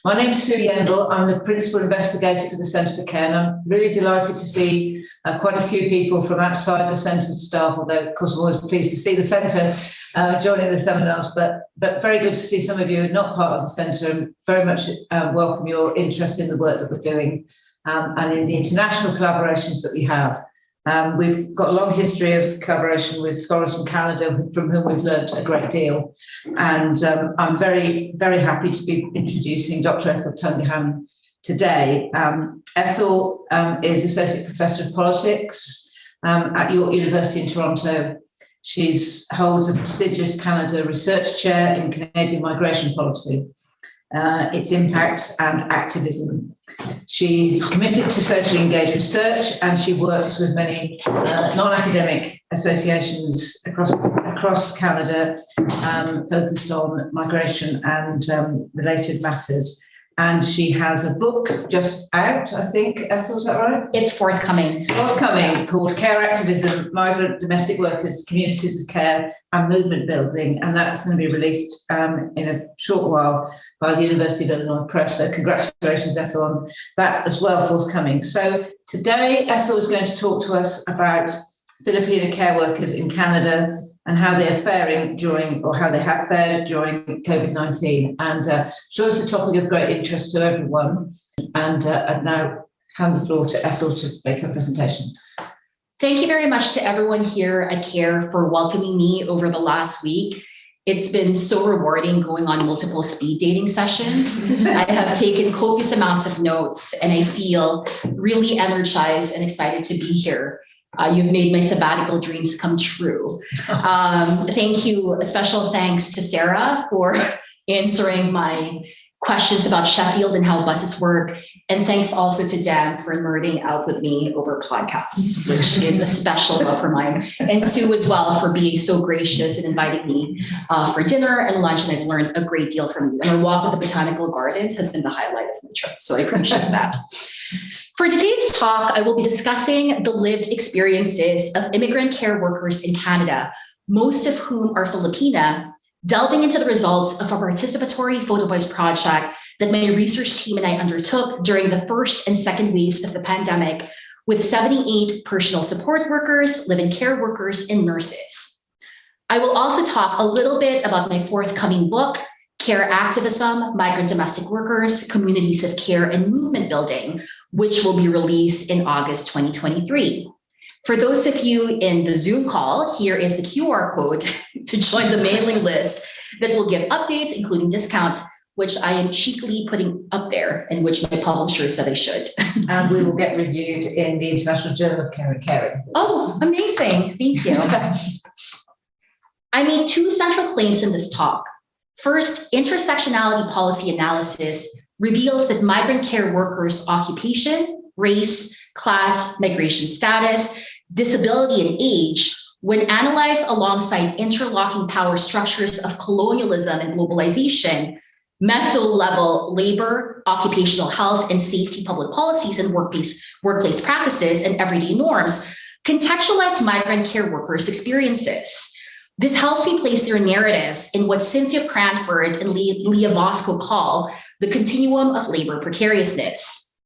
My name's Sue Yendall. I'm the Principal Investigator for the Centre for Care, and I'm really delighted to see quite a few people from outside the Centre staff, although, of course, I'm always pleased to see the Centre joining the seminars, but very good to see some of you who are not part of the Centre, and very much welcome your interest in the work that we're doing and in the international collaborations that we have. We've got a long history of collaboration with scholars from Canada, from whom we've learned a great deal. And I'm very, very happy to be introducing Dr. Ethel Tungohan today. Ethel is Associate Professor of Politics at York University in Toronto. She holds a prestigious Canada Research Chair in Canadian migration policy, its impacts and activism. She's committed to socially engaged research, and she works with many non-academic associations across Canada, focused on migration and related matters. And she has a book just out, I think. Ethel, is that right? It's forthcoming. Called Care Activism, Migrant Domestic Workers, Communities of Care and Movement Building. And that's going to be released in a short while by the University of Illinois Press. So congratulations, Ethel, on that as well, forthcoming. So today, Ethel is going to talk to us about Filipina care workers in Canada and how they're faring how they have fared during COVID-19. And sure, it's a topic of great interest to everyone. And I'd now hand the floor to Ethel to make her presentation. Thank you very much to everyone here at CARE for welcoming me over the last week. It's been so rewarding going on multiple speed dating sessions. I have taken copious amounts of notes, and I feel really energized and excited to be here. You've made my sabbatical dreams come true. Thank you. A special thanks to Sarah for answering my questions about Sheffield and how buses work. And thanks also to Dan for nerding out with me over podcasts, which is a special love for mine. And Sue as well for being so gracious and inviting me for dinner and lunch. And I've learned a great deal from you. And our walk with the botanical gardens has been the highlight of my trip. So I appreciate that. For today's talk, I will be discussing the lived experiences of immigrant care workers in Canada, most of whom are Filipina, delving into the results of a participatory photovoice project that my research team and I undertook during the first and second waves of the pandemic with 78 personal support workers, live-in care workers, and nurses. I will also talk a little bit about my forthcoming book, Care Activism, Migrant Domestic Workers, Communities of Care and Movement Building, which will be released in August 2023. For those of you in the Zoom call, here is the QR code to join the mailing list that will give updates, including discounts, which I am cheekily putting up there and which my publisher said I should. And we will get reviewed in the International Journal of Care and Caring. Oh, amazing. Thank you. I made two central claims in this talk. First, intersectionality policy analysis reveals that migrant care workers' occupation, race, class, migration status, disability, and age, when analyzed alongside interlocking power structures of colonialism and globalization, meso-level labor, occupational health, and safety public policies and workplace practices and everyday norms, contextualize migrant care workers' experiences. This helps me place their narratives in what Cynthia Cranford and Leah Vosco call the continuum of labor precariousness.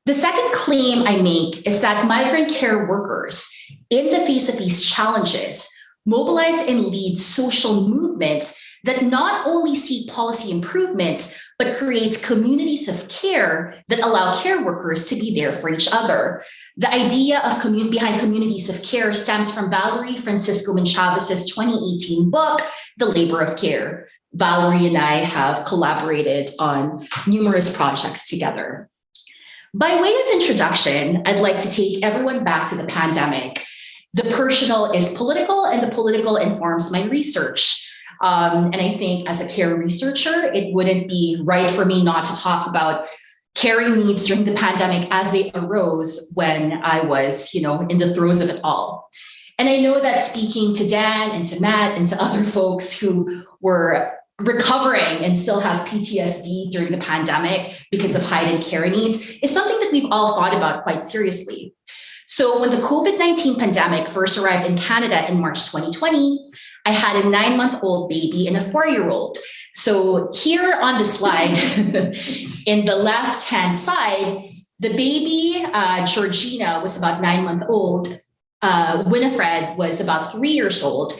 The second claim I make is that migrant care workers, in the face of these challenges, mobilize and lead social movements that not only seek policy improvements, but creates communities of care that allow care workers to be there for each other. The idea of behind communities of care stems from Valerie Francisco Menchavez's 2018 book, The Labor of Care. Valerie and I have collaborated on numerous projects together. By way of introduction, I'd like to take everyone back to the pandemic. The personal is political, and the political informs my research. And I think as a care researcher, it wouldn't be right for me not to talk about caring needs during the pandemic as they arose when I was, in the throes of it all. And I know that speaking to Dan and to Matt and to other folks who were recovering and still have PTSD during the pandemic because of heightened care needs is something that we've all thought about quite seriously. So when the COVID-19 pandemic first arrived in Canada in March 2020, I had a 9-month-old baby and a 4-year-old. So here on the slide, in the left-hand side, the baby, Georgina, was about 9 months old. Winifred was about 3 years old.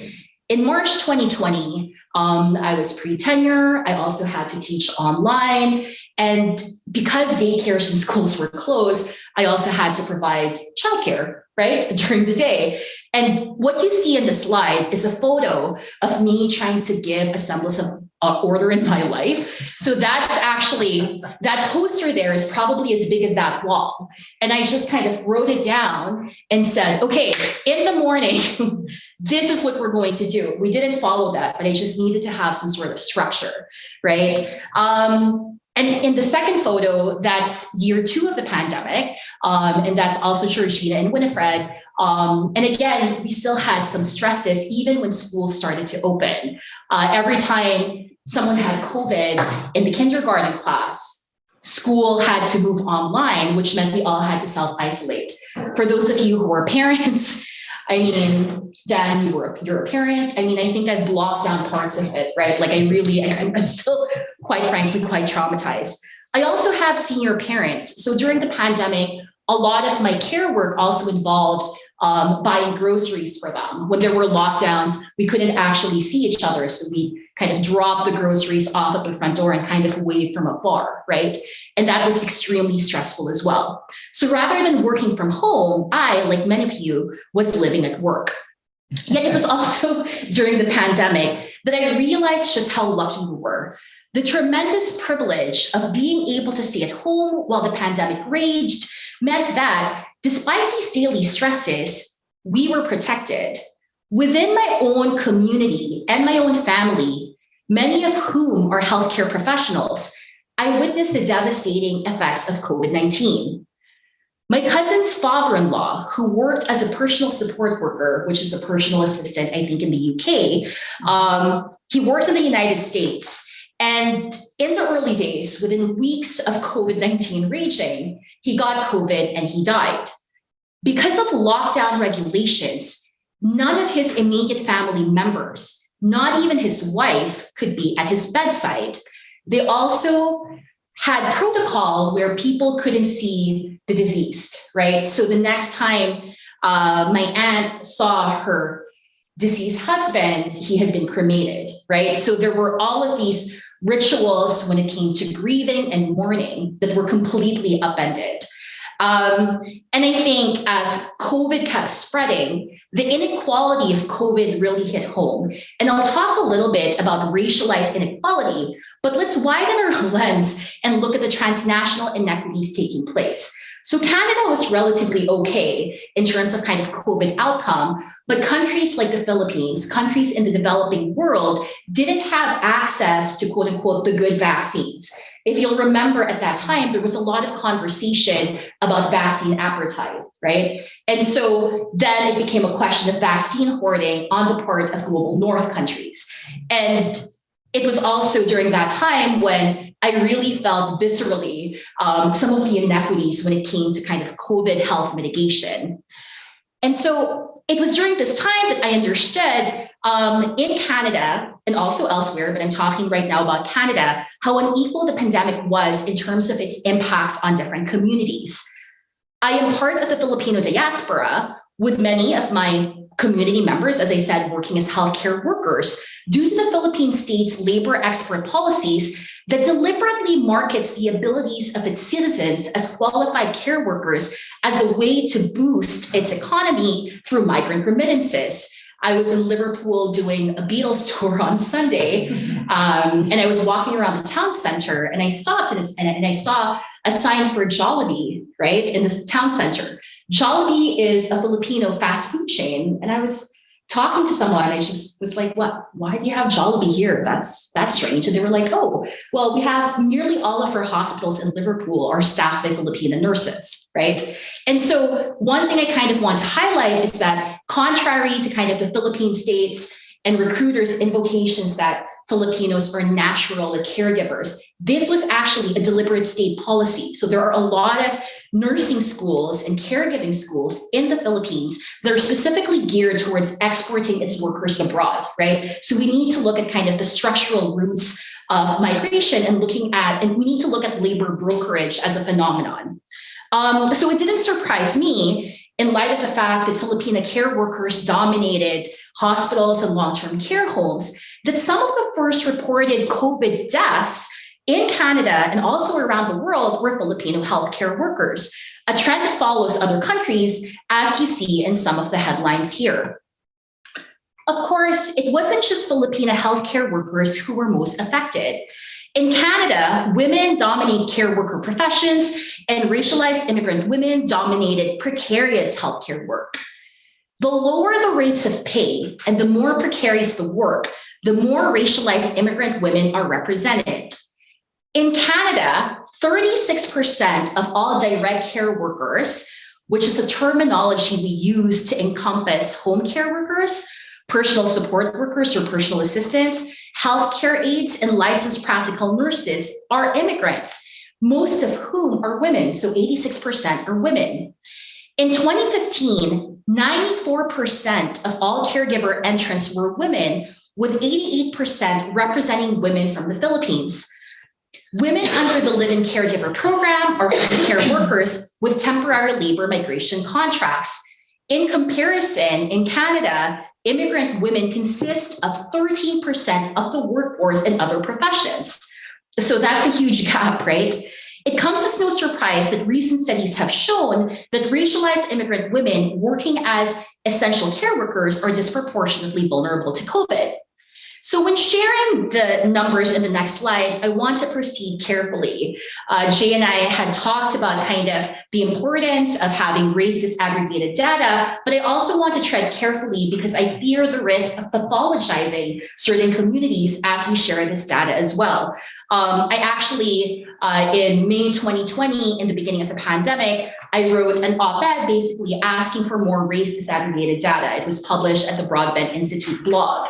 In March 2020, I was pre-tenure. I also had to teach online. And because daycares and schools were closed, I also had to provide childcare, right, during the day. And what you see in the slide is a photo of me trying to give a semblance of order in my life. So that's actually, that poster there is probably as big as that wall. And I just kind of wrote it down and said, okay, in the morning, this is what we're going to do. We didn't follow that, but I just needed to have some sort of structure, right? And in the second photo, that's year 2 of the pandemic. And that's also Georgina and Winifred. And again, we still had some stresses even when schools started to open. Every time someone had COVID in the kindergarten class, school had to move online, which meant we all had to self-isolate. For those of you who are parents, I mean, Dan, you're a parent. I mean, I think I blocked down parts of it, right? Like I'm still, quite frankly, quite traumatized. I also have senior parents. So during the pandemic, a lot of my care work also involved buying groceries for them. When there were lockdowns, we couldn't actually see each other. So we kind of drop the groceries off at the front door and kind of wave from afar, right? And that was extremely stressful as well. So rather than working from home, I, like many of you, was living at work. Yet it was also during the pandemic that I realized just how lucky we were. The tremendous privilege of being able to stay at home while the pandemic raged meant that despite these daily stresses, we were protected. Within my own community and my own family, many of whom are healthcare professionals, I witnessed the devastating effects of COVID-19. My cousin's father-in-law, who worked as a personal support worker, which is a personal assistant, I think in the UK, he worked in the United States. And in the early days, within weeks of COVID-19 raging, he got COVID and he died. Because of lockdown regulations, none of his immediate family members, not even his wife, could be at his bedside. They also had protocol where people couldn't see the deceased, right? So the next time my aunt saw her deceased husband, he had been cremated, right? So there were all of these rituals when it came to grieving and mourning that were completely upended. And I think as COVID kept spreading, the inequality of COVID really hit home. And I'll talk a little bit about racialized inequality, but let's widen our lens and look at the transnational inequities taking place. So Canada was relatively okay in terms of kind of COVID outcome, but countries like the Philippines, countries in the developing world, didn't have access to quote unquote the good vaccines. If you'll remember at that time, there was a lot of conversation about vaccine appetite, right? And so then it became a question of vaccine hoarding on the part of global North countries. And it was also during that time when I really felt viscerally some of the inequities when it came to kind of COVID health mitigation. And so it was during this time that I understood in Canada and also elsewhere, but I'm talking right now about Canada, how unequal the pandemic was in terms of its impacts on different communities. I am part of the Filipino diaspora with many of my community members, as I said, working as healthcare workers, due to the Philippine state's labor export policies that deliberately markets the abilities of its citizens as qualified care workers as a way to boost its economy through migrant remittances. I was in Liverpool doing a Beatles tour on Sunday, and I was walking around the town center, and I stopped and I saw a sign for Jollibee, right, in this town center. Jollibee is a Filipino fast food chain, and I was talking to someone, I just was like, "What? Why do you have Jollibee here? That's strange." And they were like, "Oh, well, we have nearly all of our hospitals in Liverpool are staffed by Filipino nurses, right?" And so one thing I kind of want to highlight is that contrary to kind of the Philippine states and recruiters' invocations that Filipinos are natural caregivers, this was actually a deliberate state policy. So there are a lot of nursing schools and caregiving schools in the Philippines that are specifically geared towards exporting its workers abroad, right? So we need to look at kind of the structural roots of migration and we need to look at labor brokerage as a phenomenon. So it didn't surprise me in light of the fact that Filipina care workers dominated hospitals and long-term care homes, that some of the first reported COVID deaths in Canada and also around the world were Filipino healthcare workers, a trend that follows other countries, as you see in some of the headlines here. Of course, it wasn't just Filipina healthcare workers who were most affected. In Canada, women dominate care worker professions, and racialized immigrant women dominated precarious healthcare work. The lower the rates of pay and the more precarious the work, the more racialized immigrant women are represented. In Canada, 36% of all direct care workers, which is a terminology we use to encompass home care workers, personal support workers or personal assistants, healthcare aides, and licensed practical nurses, are immigrants, most of whom are women, so 86% are women. In 2015, 94% of all caregiver entrants were women, with 88% representing women from the Philippines. Women under the Live-in Caregiver Program are home care workers with temporary labor migration contracts. In comparison, in Canada, immigrant women consist of 13% of the workforce in other professions. So that's a huge gap, right? It comes as no surprise that recent studies have shown that racialized immigrant women working as essential care workers are disproportionately vulnerable to COVID. So when sharing the numbers in the next slide, I want to proceed carefully. Jay and I had talked about kind of the importance of having race disaggregated data, but I also want to tread carefully because I fear the risk of pathologizing certain communities as we share this data as well. I actually, in May 2020, in the beginning of the pandemic, I wrote an op-ed basically asking for more race disaggregated data. It was published at the Broadbent Institute blog.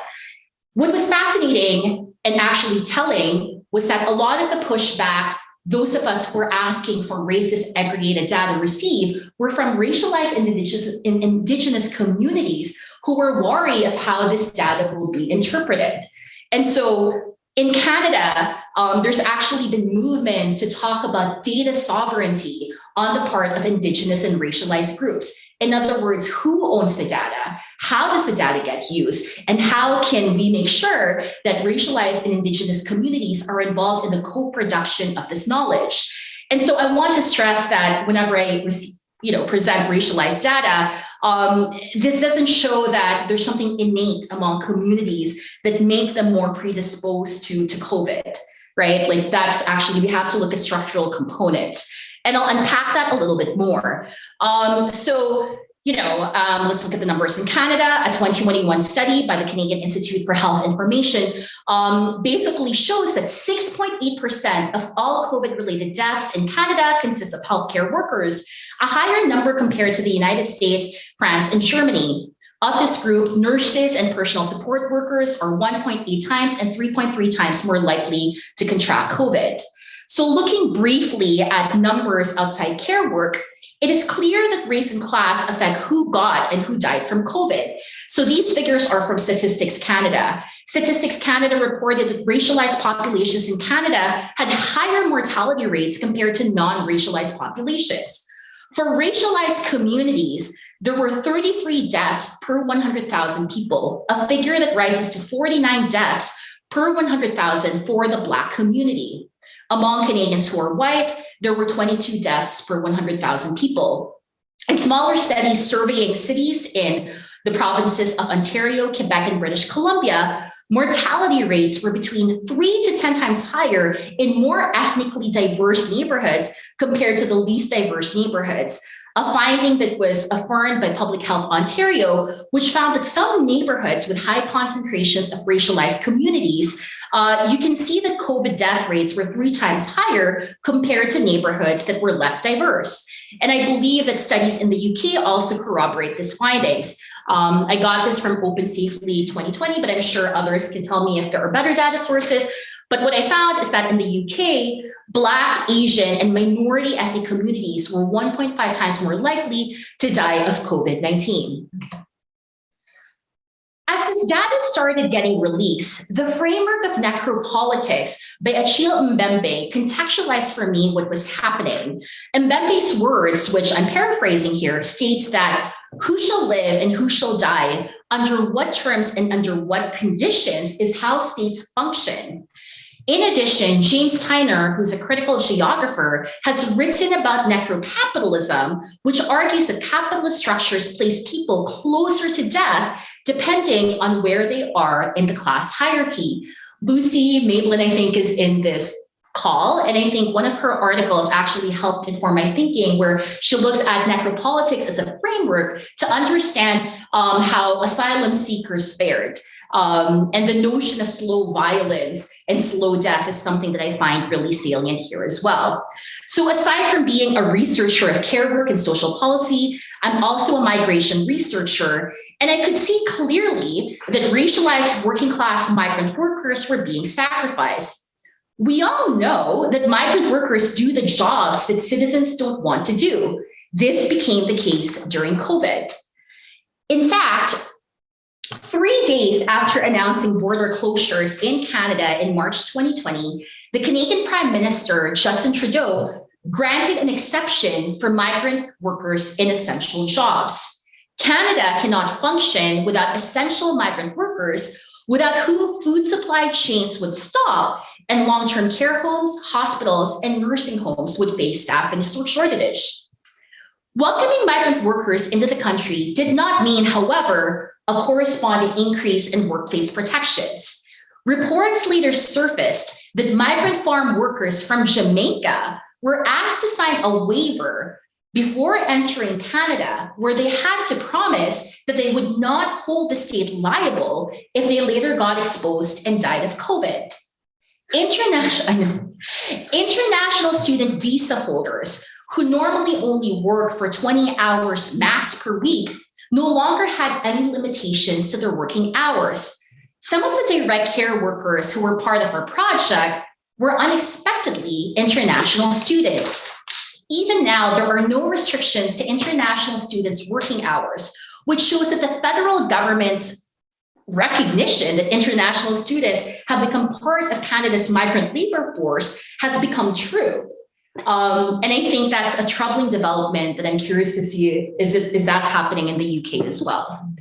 What was fascinating and actually telling was that a lot of the pushback those of us who were asking for race disaggregated data received were from racialized indigenous communities who were wary of how this data will be interpreted. And so in Canada, there's actually been movements to talk about data sovereignty on the part of indigenous and racialized groups. In other words, who owns the data? How does the data get used? And how can we make sure that racialized and indigenous communities are involved in the co-production of this knowledge? And so I want to stress that whenever I present racialized data, this doesn't show that there's something innate among communities that make them more predisposed to COVID, right? Like that's actually, we have to look at structural components. And I'll unpack that a little bit more. Let's look at the numbers in Canada. A 2021 study by the Canadian Institute for Health Information basically shows that 6.8% of all COVID-related deaths in Canada consist of healthcare workers, a higher number compared to the United States, France, and Germany. Of this group, nurses and personal support workers are 1.8 times and 3.3 times more likely to contract COVID. So looking briefly at numbers outside care work, it is clear that race and class affect who got and who died from COVID. So these figures are from Statistics Canada. Statistics Canada reported that racialized populations in Canada had higher mortality rates compared to non-racialized populations. For racialized communities, there were 33 deaths per 100,000 people, a figure that rises to 49 deaths per 100,000 for the Black community. Among Canadians who are white, there were 22 deaths per 100,000 people. In smaller studies surveying cities in the provinces of Ontario, Quebec, and British Columbia, mortality rates were between 3 to 10 times higher in more ethnically diverse neighborhoods compared to the least diverse neighborhoods. A finding that was affirmed by Public Health Ontario, which found that some neighborhoods with high concentrations of racialized communities, you can see that COVID death rates were 3 times higher compared to neighborhoods that were less diverse. And I believe that studies in the UK also corroborate these findings. I got this from Open Safely 2020, but I'm sure others can tell me if there are better data sources. But what I found is that in the UK, Black, Asian, and minority ethnic communities were 1.5 times more likely to die of COVID-19. As the this data started getting released, the framework of necropolitics by Achille Mbembe contextualized for me what was happening. Mbembe's words, which I'm paraphrasing here, states that who shall live and who shall die, under what terms and under what conditions is how states function. In addition, James Tyner, who's a critical geographer, has written about necrocapitalism, which argues that capitalist structures place people closer to death depending on where they are in the class hierarchy. Lucy Mablin, I think, is in this call, and I think one of her articles actually helped inform my thinking, where she looks at necropolitics as a framework to understand how asylum seekers fared. And the notion of slow violence and slow death is something that I find really salient here as well. So aside from being a researcher of care work and social policy, I'm also a migration researcher, and I could see clearly that racialized working class migrant workers were being sacrificed. We all know that migrant workers do the jobs that citizens don't want to do. This became the case during COVID. In fact, 3 days after announcing border closures in Canada in March 2020, the Canadian Prime Minister, Justin Trudeau, granted an exception for migrant workers in essential jobs. Canada cannot function without essential migrant workers, without whom food supply chains would stop and long-term care homes, hospitals, and nursing homes would face staffing shortage. Welcoming migrant workers into the country did not mean, however, a corresponding increase in workplace protections. Reports later surfaced that migrant farm workers from Jamaica were asked to sign a waiver before entering Canada, where they had to promise that they would not hold the state liable if they later got exposed and died of COVID. International student visa holders who normally only work for 20 hours max per week no longer had any limitations to their working hours. Some of the direct care workers who were part of our project were unexpectedly international students. Even now, there are no restrictions to international students' working hours, which shows that the federal government's recognition that international students have become part of Canada's migrant labor force has become true. And I think that's a troubling development that I'm curious to see, is that happening in the UK as well?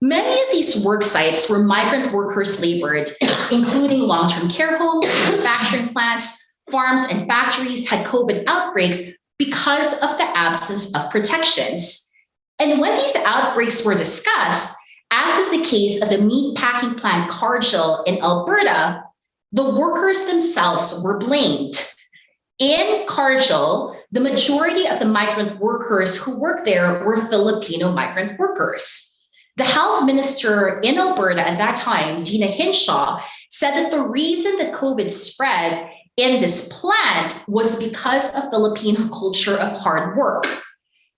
Many of these work sites where migrant workers labored, including long-term care homes, manufacturing plants, farms, and factories, had COVID outbreaks because of the absence of protections. And when these outbreaks were discussed, as is the case of the meat packing plant Cargill in Alberta, the workers themselves were blamed. In Cargill, the majority of the migrant workers who worked there were Filipino migrant workers. The health minister in Alberta at that time, Dina Hinshaw, said that the reason that COVID spread in this plant was because of Filipino culture of hard work.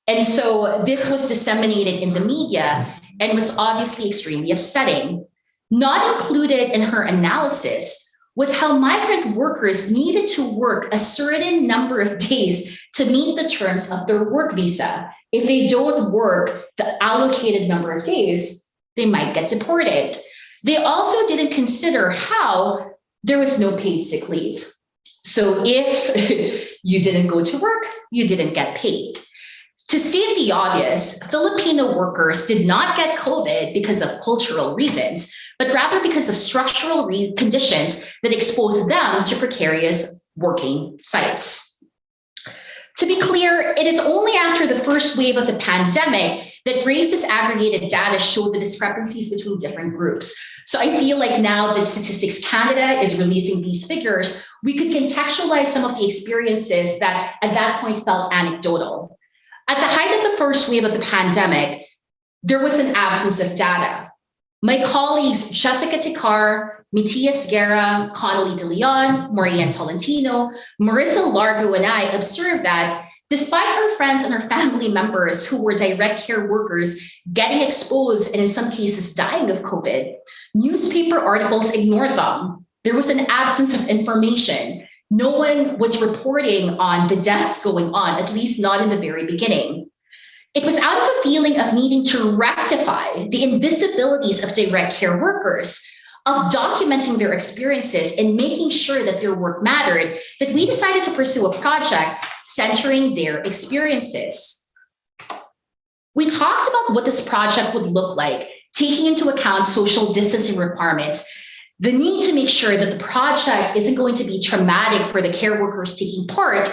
And so this was disseminated in the media and was obviously extremely upsetting. Not included in her analysis was how migrant workers needed to work a certain number of days to meet the terms of their work visa. If they don't work the allocated number of days, they might get deported. They also didn't consider how there was no paid sick leave. So if you didn't go to work, you didn't get paid. To state the obvious, Filipino workers did not get COVID because of cultural reasons, but rather because of structural conditions that exposed them to precarious working sites. To be clear, it is only after the first wave of the pandemic that race disaggregated data showed the discrepancies between different groups. So I feel like now that Statistics Canada is releasing these figures, we could contextualize some of the experiences that at that point felt anecdotal. At the height of the first wave of the pandemic, there was an absence of data. My colleagues, Jessica Tikar, Matias Guerra, Connolly De Leon, Maureen Tolentino, Marissa Largo, and I observed that despite our friends and our family members who were direct care workers getting exposed and in some cases dying of COVID, newspaper articles ignored them. There was an absence of information. No one was reporting on the deaths going on, at least not in the very beginning. It was out of a feeling of needing to rectify the invisibilities of direct care workers, of documenting their experiences and making sure that their work mattered, that we decided to pursue a project centering their experiences. We talked about what this project would look like, taking into account social distancing requirements, the need to make sure that the project isn't going to be traumatic for the care workers taking part,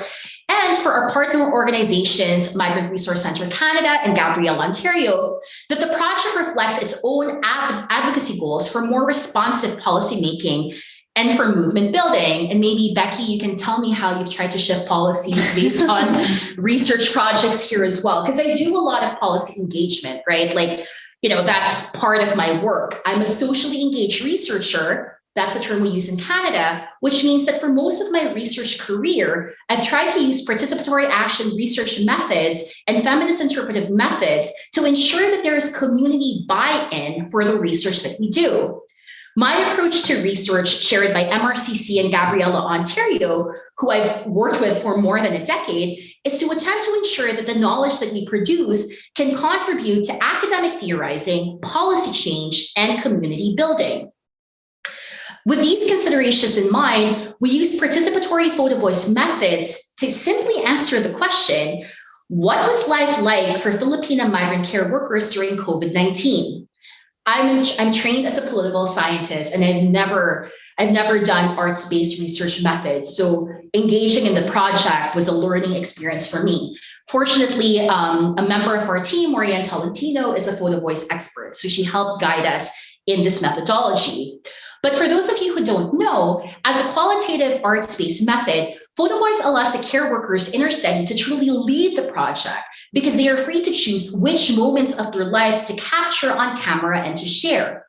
and for our partner organizations, Migrant Resource Centre Canada and Gabrielle, Ontario, that the project reflects its own advocacy goals for more responsive policymaking and for movement building. And maybe, Becky, you can tell me how you've tried to shift policies based on research projects here as well, because I do a lot of policy engagement, right? Like, that's part of my work. I'm a socially engaged researcher. That's a term we use in Canada, which means that for most of my research career, I've tried to use participatory action research methods and feminist interpretive methods to ensure that there is community buy-in for the research that we do. My approach to research, shared by MRCC and Gabriella, Ontario, who I've worked with for more than a decade, is to attempt to ensure that the knowledge that we produce can contribute to academic theorizing, policy change, and community building. With these considerations in mind, we use participatory photovoice methods to simply answer the question, what was life like for Filipina migrant care workers during COVID-19? I'm trained as a political scientist, and I've never done arts-based research methods. So engaging in the project was a learning experience for me. Fortunately, a member of our team, Maria Talentino, is a photovoice expert. So she helped guide us in this methodology. But for those of you who don't know, as a qualitative arts-based method, photovoice allows the care workers in our study to truly lead the project because they are free to choose which moments of their lives to capture on camera and to share.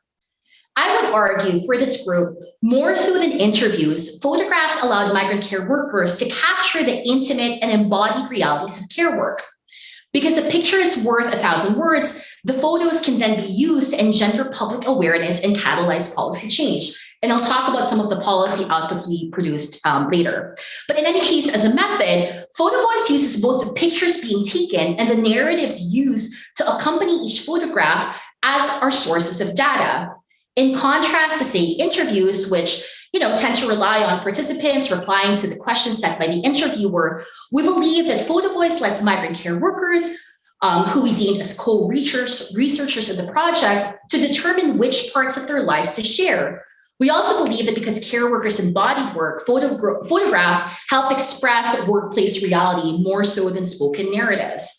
I would argue for this group, more so than interviews, photographs allowed migrant care workers to capture the intimate and embodied realities of care work. Because a picture is worth 1,000 words, the photos can then be used to engender public awareness and catalyze policy change. And I'll talk about some of the policy outputs we produced later. But in any case, as a method, photovoice uses both the pictures being taken and the narratives used to accompany each photograph as our sources of data. In contrast to, say, interviews, which tend to rely on participants replying to the questions set by the interviewer, we believe that photovoice lets migrant care workers, who we deemed as co-researchers in the project, to determine which parts of their lives to share. We also believe that because care workers embodied work, photographs help express workplace reality more so than spoken narratives.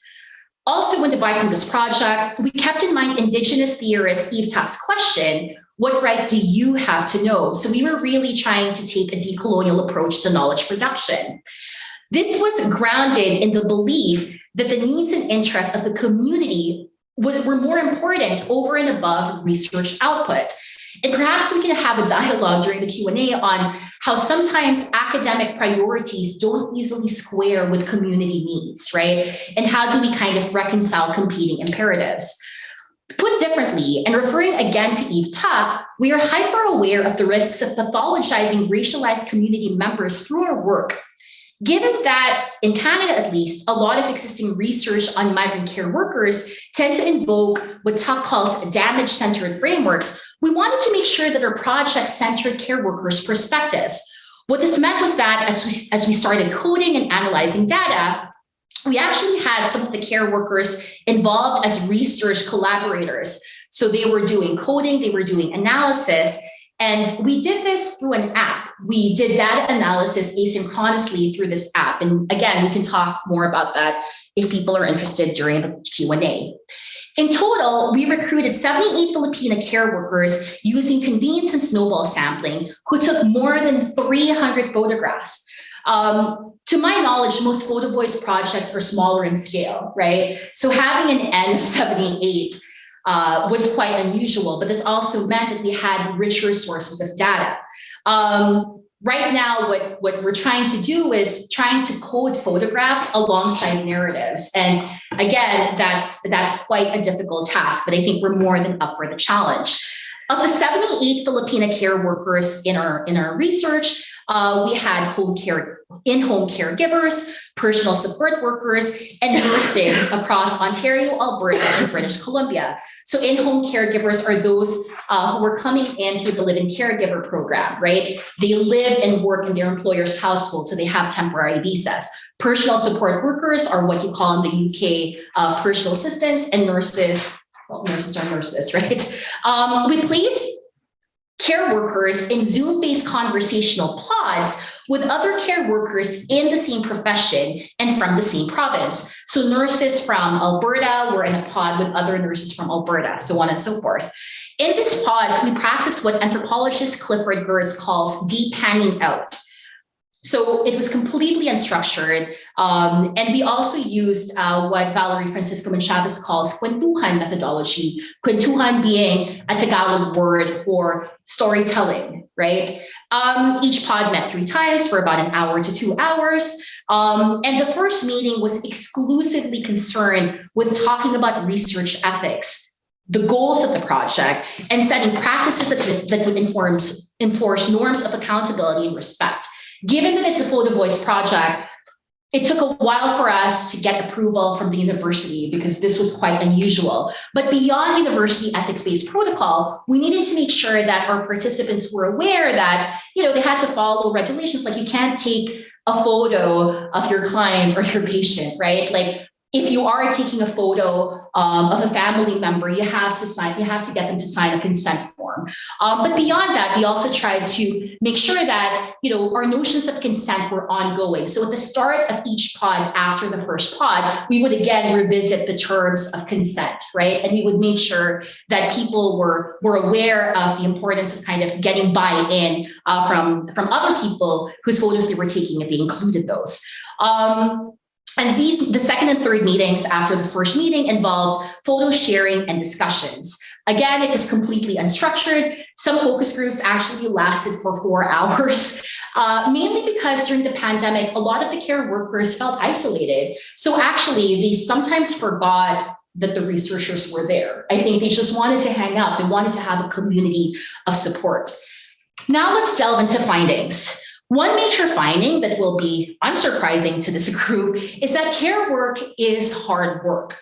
Also, when devising this project, we kept in mind Indigenous theorist Eve Tuck's question, what right do you have to know? So we were really trying to take a decolonial approach to knowledge production. This was grounded in the belief that the needs and interests of the community were more important over and above research output. And perhaps we can have a dialogue during the Q&A on how sometimes academic priorities don't easily square with community needs, right? And how do we kind of reconcile competing imperatives? Put differently, and referring again to Eve Tuck, we are hyper aware of the risks of pathologizing racialized community members through our work. Given that, in Canada at least, a lot of existing research on migrant care workers tend to invoke what Tuck calls damage-centered frameworks, we wanted to make sure that our project centered care workers' perspectives. What this meant was that as we started coding and analyzing data, we actually had some of the care workers involved as research collaborators. So they were doing coding, they were doing analysis, and we did this through an app. We did data analysis asynchronously through this app. And again, we can talk more about that if people are interested during the Q&A. In total, we recruited 78 Filipina care workers using convenience and snowball sampling who took more than 300 photographs. To my knowledge, most photovoice projects are smaller in scale, right? So having an N of 78 was quite unusual, but this also meant that we had richer sources of data. Right now, what we're trying to do is trying to code photographs alongside narratives. And again, that's quite a difficult task, but I think we're more than up for the challenge. Of the 78 Filipina care workers in our research, we had in-home caregivers, personal support workers, and nurses across Ontario, Alberta, and British Columbia. So in-home caregivers are those who are coming in through the live-in caregiver program, right? They live and work in their employer's household, so they have temporary visas. Personal support workers are what you call in the UK personal assistants, and nurses, well, nurses are nurses, right? We place care workers in Zoom-based conversational pods with other care workers in the same profession and from the same province. So nurses from Alberta were in a pod with other nurses from Alberta, so on and so forth. In these pods, we practice what anthropologist Clifford Geertz calls deep hanging out. So it was completely unstructured. And we also used what Valerie Francisco Chavez calls kwentuhan methodology, kwentuhan being a Tagalog word for storytelling, right? Each pod met 3 times for about an hour to 2 hours. And the first meeting was exclusively concerned with talking about research ethics, the goals of the project, and setting practices that would enforce norms of accountability and respect. Given that it's a photovoice project, it took a while for us to get approval from the university because this was quite unusual. But beyond university ethics-based protocol, we needed to make sure that our participants were aware that, they had to follow regulations. Like, you can't take a photo of your client or your patient, right? Like, if you are taking a photo of a family member, you have to get them to sign a consent form. But beyond that, we also tried to make sure that, our notions of consent were ongoing. So at the start of each pod, after the first pod, we would again revisit the terms of consent, right? And we would make sure that people were aware of the importance of kind of getting buy-in from other people whose photos they were taking, if they included those. And the second and third meetings after the first meeting involved photo sharing and discussions. Again, it was completely unstructured. Some focus groups actually lasted for 4 hours, mainly because during the pandemic, a lot of the care workers felt isolated. So actually, they sometimes forgot that the researchers were there. I think they just wanted to hang out. They wanted to have a community of support. Now let's delve into findings. One major finding that will be unsurprising to this group is that care work is hard work.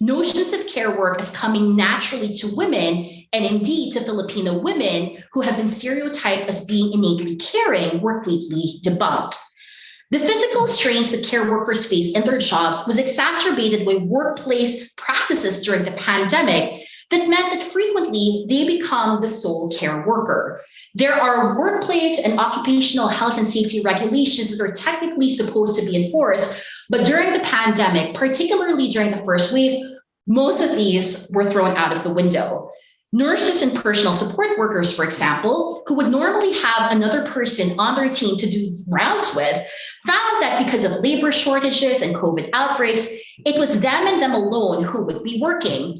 Notions of care work as coming naturally to women, and indeed to Filipino women who have been stereotyped as being innately caring, were completely debunked. The physical strains that care workers face in their jobs was exacerbated by workplace practices during the pandemic that meant that frequently they become the sole care worker. There are workplace and occupational health and safety regulations that are technically supposed to be enforced, but during the pandemic, particularly during the first wave, most of these were thrown out of the window. Nurses and personal support workers, for example, who would normally have another person on their team to do rounds with, found that because of labor shortages and COVID outbreaks, it was them and them alone who would be working.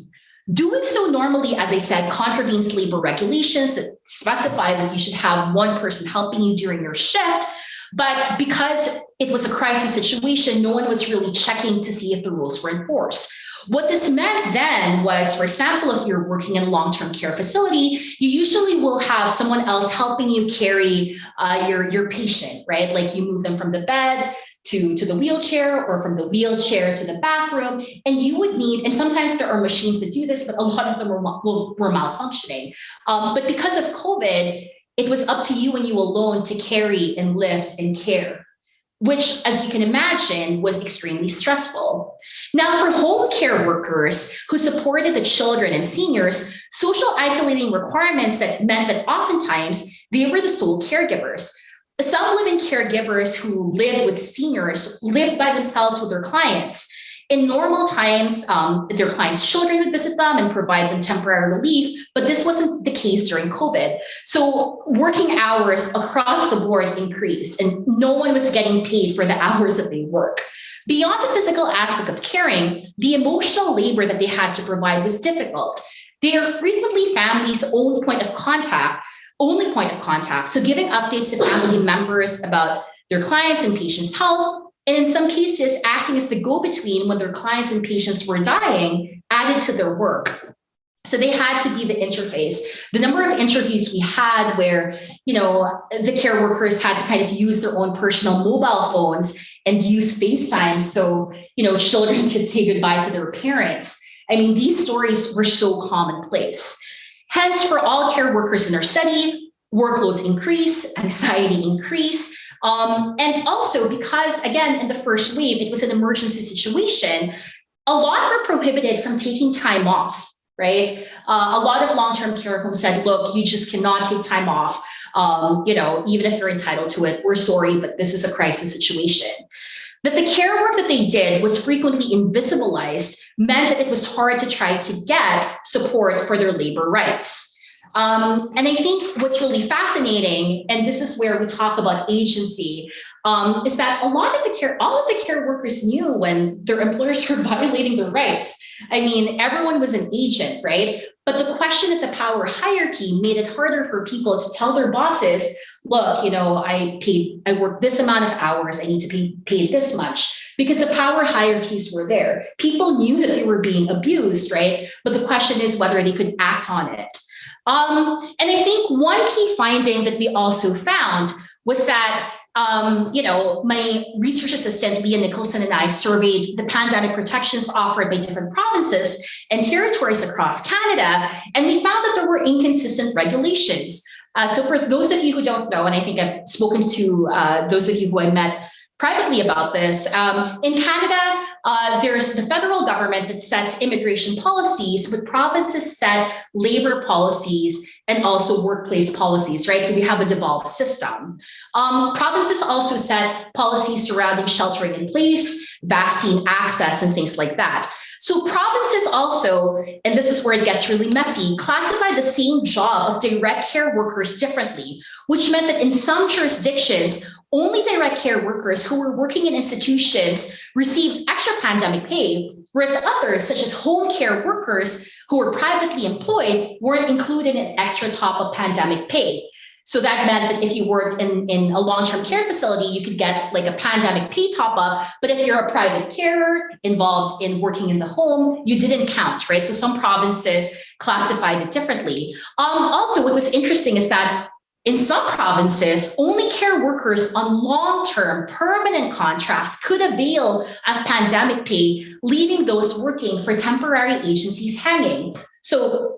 Doing so normally, as I said, contravenes labor regulations that specify that you should have one person helping you during your shift. But because it was a crisis situation, no one was really checking to see if the rules were enforced. What this meant then was, for example, if you're working in a long-term care facility, you usually will have someone else helping you carry your patient, right? Like, you move them from the bed to the wheelchair, or from the wheelchair to the bathroom. And you would need, and sometimes there are machines that do this, but a lot of them were malfunctioning. But because of COVID, it was up to you and you alone to carry and lift and care, which, as you can imagine, was extremely stressful. Now, for home care workers who supported the children and seniors, social isolating requirements that meant that oftentimes they were the sole caregivers. Some live-in caregivers who lived with seniors lived by themselves with their clients. In normal times, their clients' children would visit them and provide them temporary relief, but this wasn't the case during COVID. So working hours across the board increased, and no one was getting paid for the hours that they work. Beyond the physical aspect of caring, the emotional labor that they had to provide was difficult. They are frequently families' only point of contact. So giving updates to family members about their clients' and patients' health, and in some cases, acting as the go-between when their clients and patients were dying, added to their work. So they had to be the interface. The number of interviews we had where, the care workers had to kind of use their own personal mobile phones and use FaceTime so, children could say goodbye to their parents. I mean, these stories were so commonplace. Hence, for all care workers in our study, workloads increase, anxiety increase. And also because, again, in the first wave, it was an emergency situation, a lot were prohibited from taking time off. Right? A lot of long-term care homes said, look, you just cannot take time off, even if you're entitled to it. We're sorry, but this is a crisis situation. That the care work that they did was frequently invisibilized meant that it was hard to try to get support for their labor rights. And I think what's really fascinating, and this is where we talk about agency, is that all of the care workers knew when their employers were violating their rights. I mean, everyone was an agent, right? But the question of the power hierarchy made it harder for people to tell their bosses, look, I work this amount of hours, I need to be paid this much, because the power hierarchies were there. People knew that they were being abused, right? But the question is whether they could act on it. And I think one key finding that we also found was that, my research assistant, Leah Nicholson, and I surveyed the pandemic protections offered by different provinces and territories across Canada, and we found that there were inconsistent regulations. So for those of you who don't know, and I think I've spoken to those of you who I met privately about this, in Canada, there's the federal government that sets immigration policies, but provinces set labor policies and also workplace policies, right? So we have a devolved system. Provinces also set policies surrounding sheltering in place, vaccine access, and things like that. So provinces also, and this is where it gets really messy, classify the same job of direct care workers differently, which meant that in some jurisdictions, only direct care workers who were working in institutions received extra pandemic pay, whereas others, such as home care workers who were privately employed, weren't included in extra top of pandemic pay. So that meant that if you worked in a long-term care facility, you could get like a pandemic pay top up. But if you're a private carer involved in working in the home, you didn't count, right? So some provinces classified it differently. Also, what was interesting is that in some provinces, only care workers on long-term permanent contracts could avail of pandemic pay, leaving those working for temporary agencies hanging. So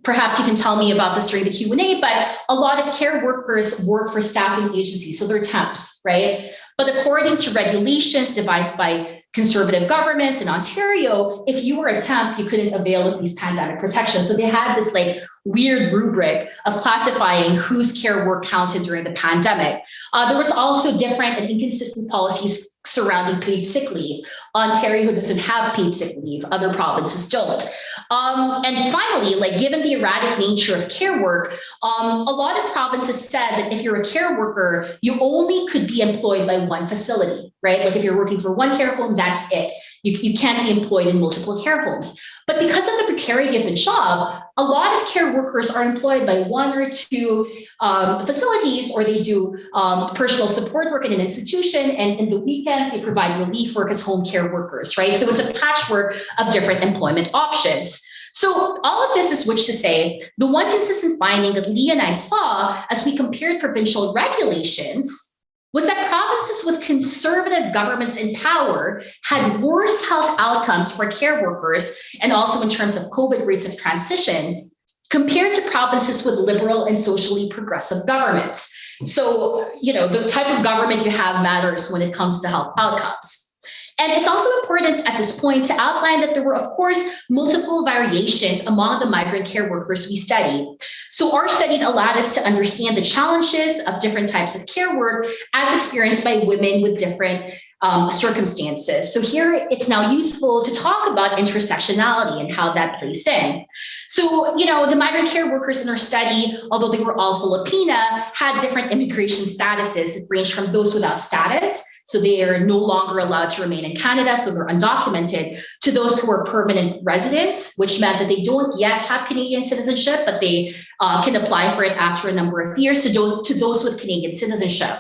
perhaps you can tell me about this during the Q&A, but a lot of care workers work for staffing agencies, so they're temps, right? But according to regulations devised by conservative governments in Ontario, if you were a temp, you couldn't avail of these pandemic protections. So they had this weird rubric of classifying whose care work counted during the pandemic. There was also different and inconsistent policies surrounding paid sick leave. Ontario doesn't have paid sick leave, other provinces don't. And finally, given the erratic nature of care work, a lot of provinces said that if you're a care worker, you only could be employed by one facility, right? Like if you're working for one care home, that's it. You can't be employed in multiple care homes. But because of the precarity of the job, a lot of care workers are employed by one or two facilities, or they do personal support work in an institution. And in the weekends, they provide relief work as home care workers, right? So it's a patchwork of different employment options. So all of this is which to say, the one consistent finding that Leah and I saw as we compared provincial regulations was that provinces with conservative governments in power had worse health outcomes for care workers, and also in terms of COVID rates of transition, compared to provinces with liberal and socially progressive governments. So, the type of government you have matters when it comes to health outcomes. And it's also important at this point to outline that there were, of course, multiple variations among the migrant care workers we studied. So our study allowed us to understand the challenges of different types of care work as experienced by women with different circumstances. So here it's now useful to talk about intersectionality and how that plays in. So, the migrant care workers in our study, although they were all Filipina, had different immigration statuses that ranged from those without status, so they are no longer allowed to remain in Canada, so they're undocumented, to those who are permanent residents, which meant that they don't yet have Canadian citizenship, but they can apply for it after a number of years, to those with Canadian citizenship.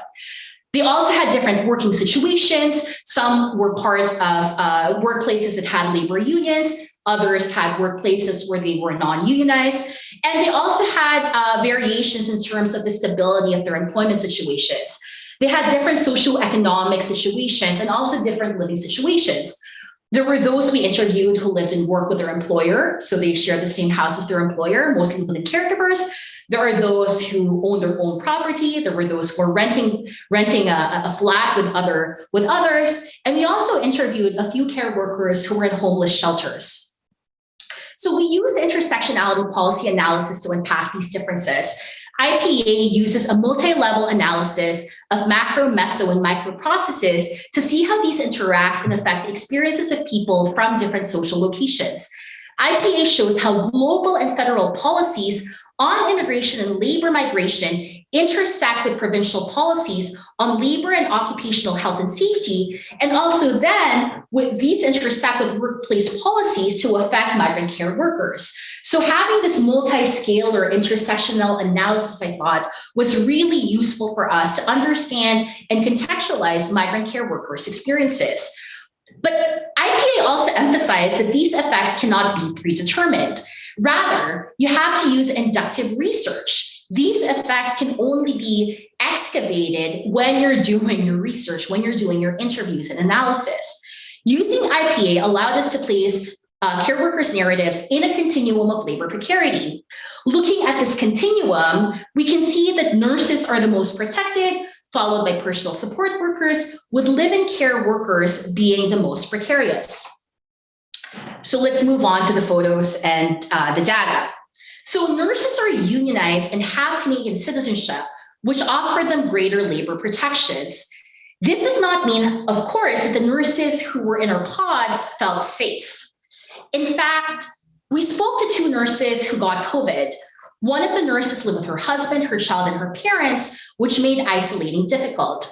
They also had different working situations. Some were part of workplaces that had labor unions. Others had workplaces where they were non-unionized. And they also had variations in terms of the stability of their employment situations. They had different socioeconomic situations and also different living situations. There were those we interviewed who lived and worked with their employer, so they shared the same house as their employer, mostly living caregivers. There are those who own their own property. There were those who were renting a flat with others. And we also interviewed a few care workers who were in homeless shelters. So we use intersectionality policy analysis to unpack these differences. IPA uses a multi-level analysis of macro, meso, and micro processes to see how these interact and affect the experiences of people from different social locations. IPA shows how global and federal policies on immigration and labor migration intersect with provincial policies on labor and occupational health and safety, and also then with these intersect with workplace policies to affect migrant care workers. So having this multi-scale or intersectional analysis, I thought, was really useful for us to understand and contextualize migrant care workers' experiences. But IPA also emphasized that these effects cannot be predetermined. Rather, you have to use inductive research. These effects can only be excavated when you're doing your research, when you're doing your interviews and analysis. Using IPA allowed us to place care workers' narratives in a continuum of labor precarity. Looking at this continuum, we can see that nurses are the most protected, followed by personal support workers, with live-in care workers being the most precarious. So let's move on to the photos and the data. So nurses are unionized and have Canadian citizenship, which offer them greater labor protections. This does not mean, of course, that the nurses who were in our pods felt safe. In fact, we spoke to two nurses who got COVID. One of the nurses lived with her husband, her child, and her parents, which made isolating difficult.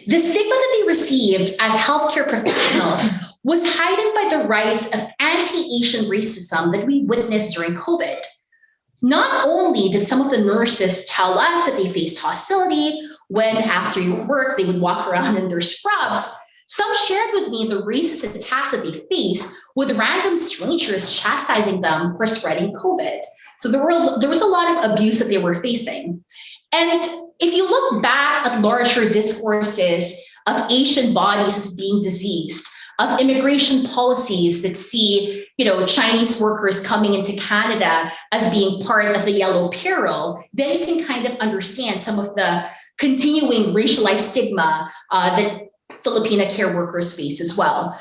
The stigma that they received as healthcare professionals was heightened by the rise of anti-Asian racism that we witnessed during COVID. Not only did some of the nurses tell us that they faced hostility when after work they would walk around in their scrubs, some shared with me the racist attacks that they faced with random strangers chastising them for spreading COVID. So there was a lot of abuse that they were facing. And if you look back at larger discourses of Asian bodies as being diseased, of immigration policies that see, Chinese workers coming into Canada as being part of the yellow peril, then you can kind of understand some of the continuing racialized stigma that Filipina care workers face as well.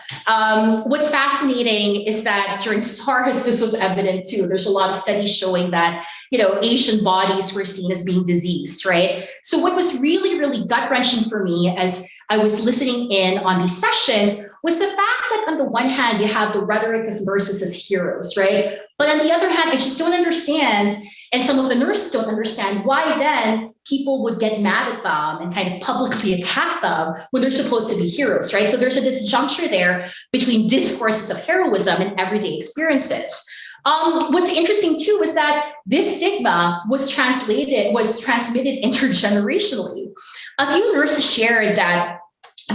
What's fascinating is that during SARS, this was evident too. There's a lot of studies showing that, Asian bodies were seen as being diseased, right? So what was really, really gut-wrenching for me as I was listening in on these sessions was the fact that on the one hand, you have the rhetoric of nurses as heroes, right? But on the other hand, I just don't understand, and some of the nurses don't understand, why then people would get mad at them and kind of publicly attack them when they're supposed to be heroes, right? So there's a disjuncture there between discourses of heroism and everyday experiences. What's interesting too is that this stigma was transmitted intergenerationally. A few nurses shared that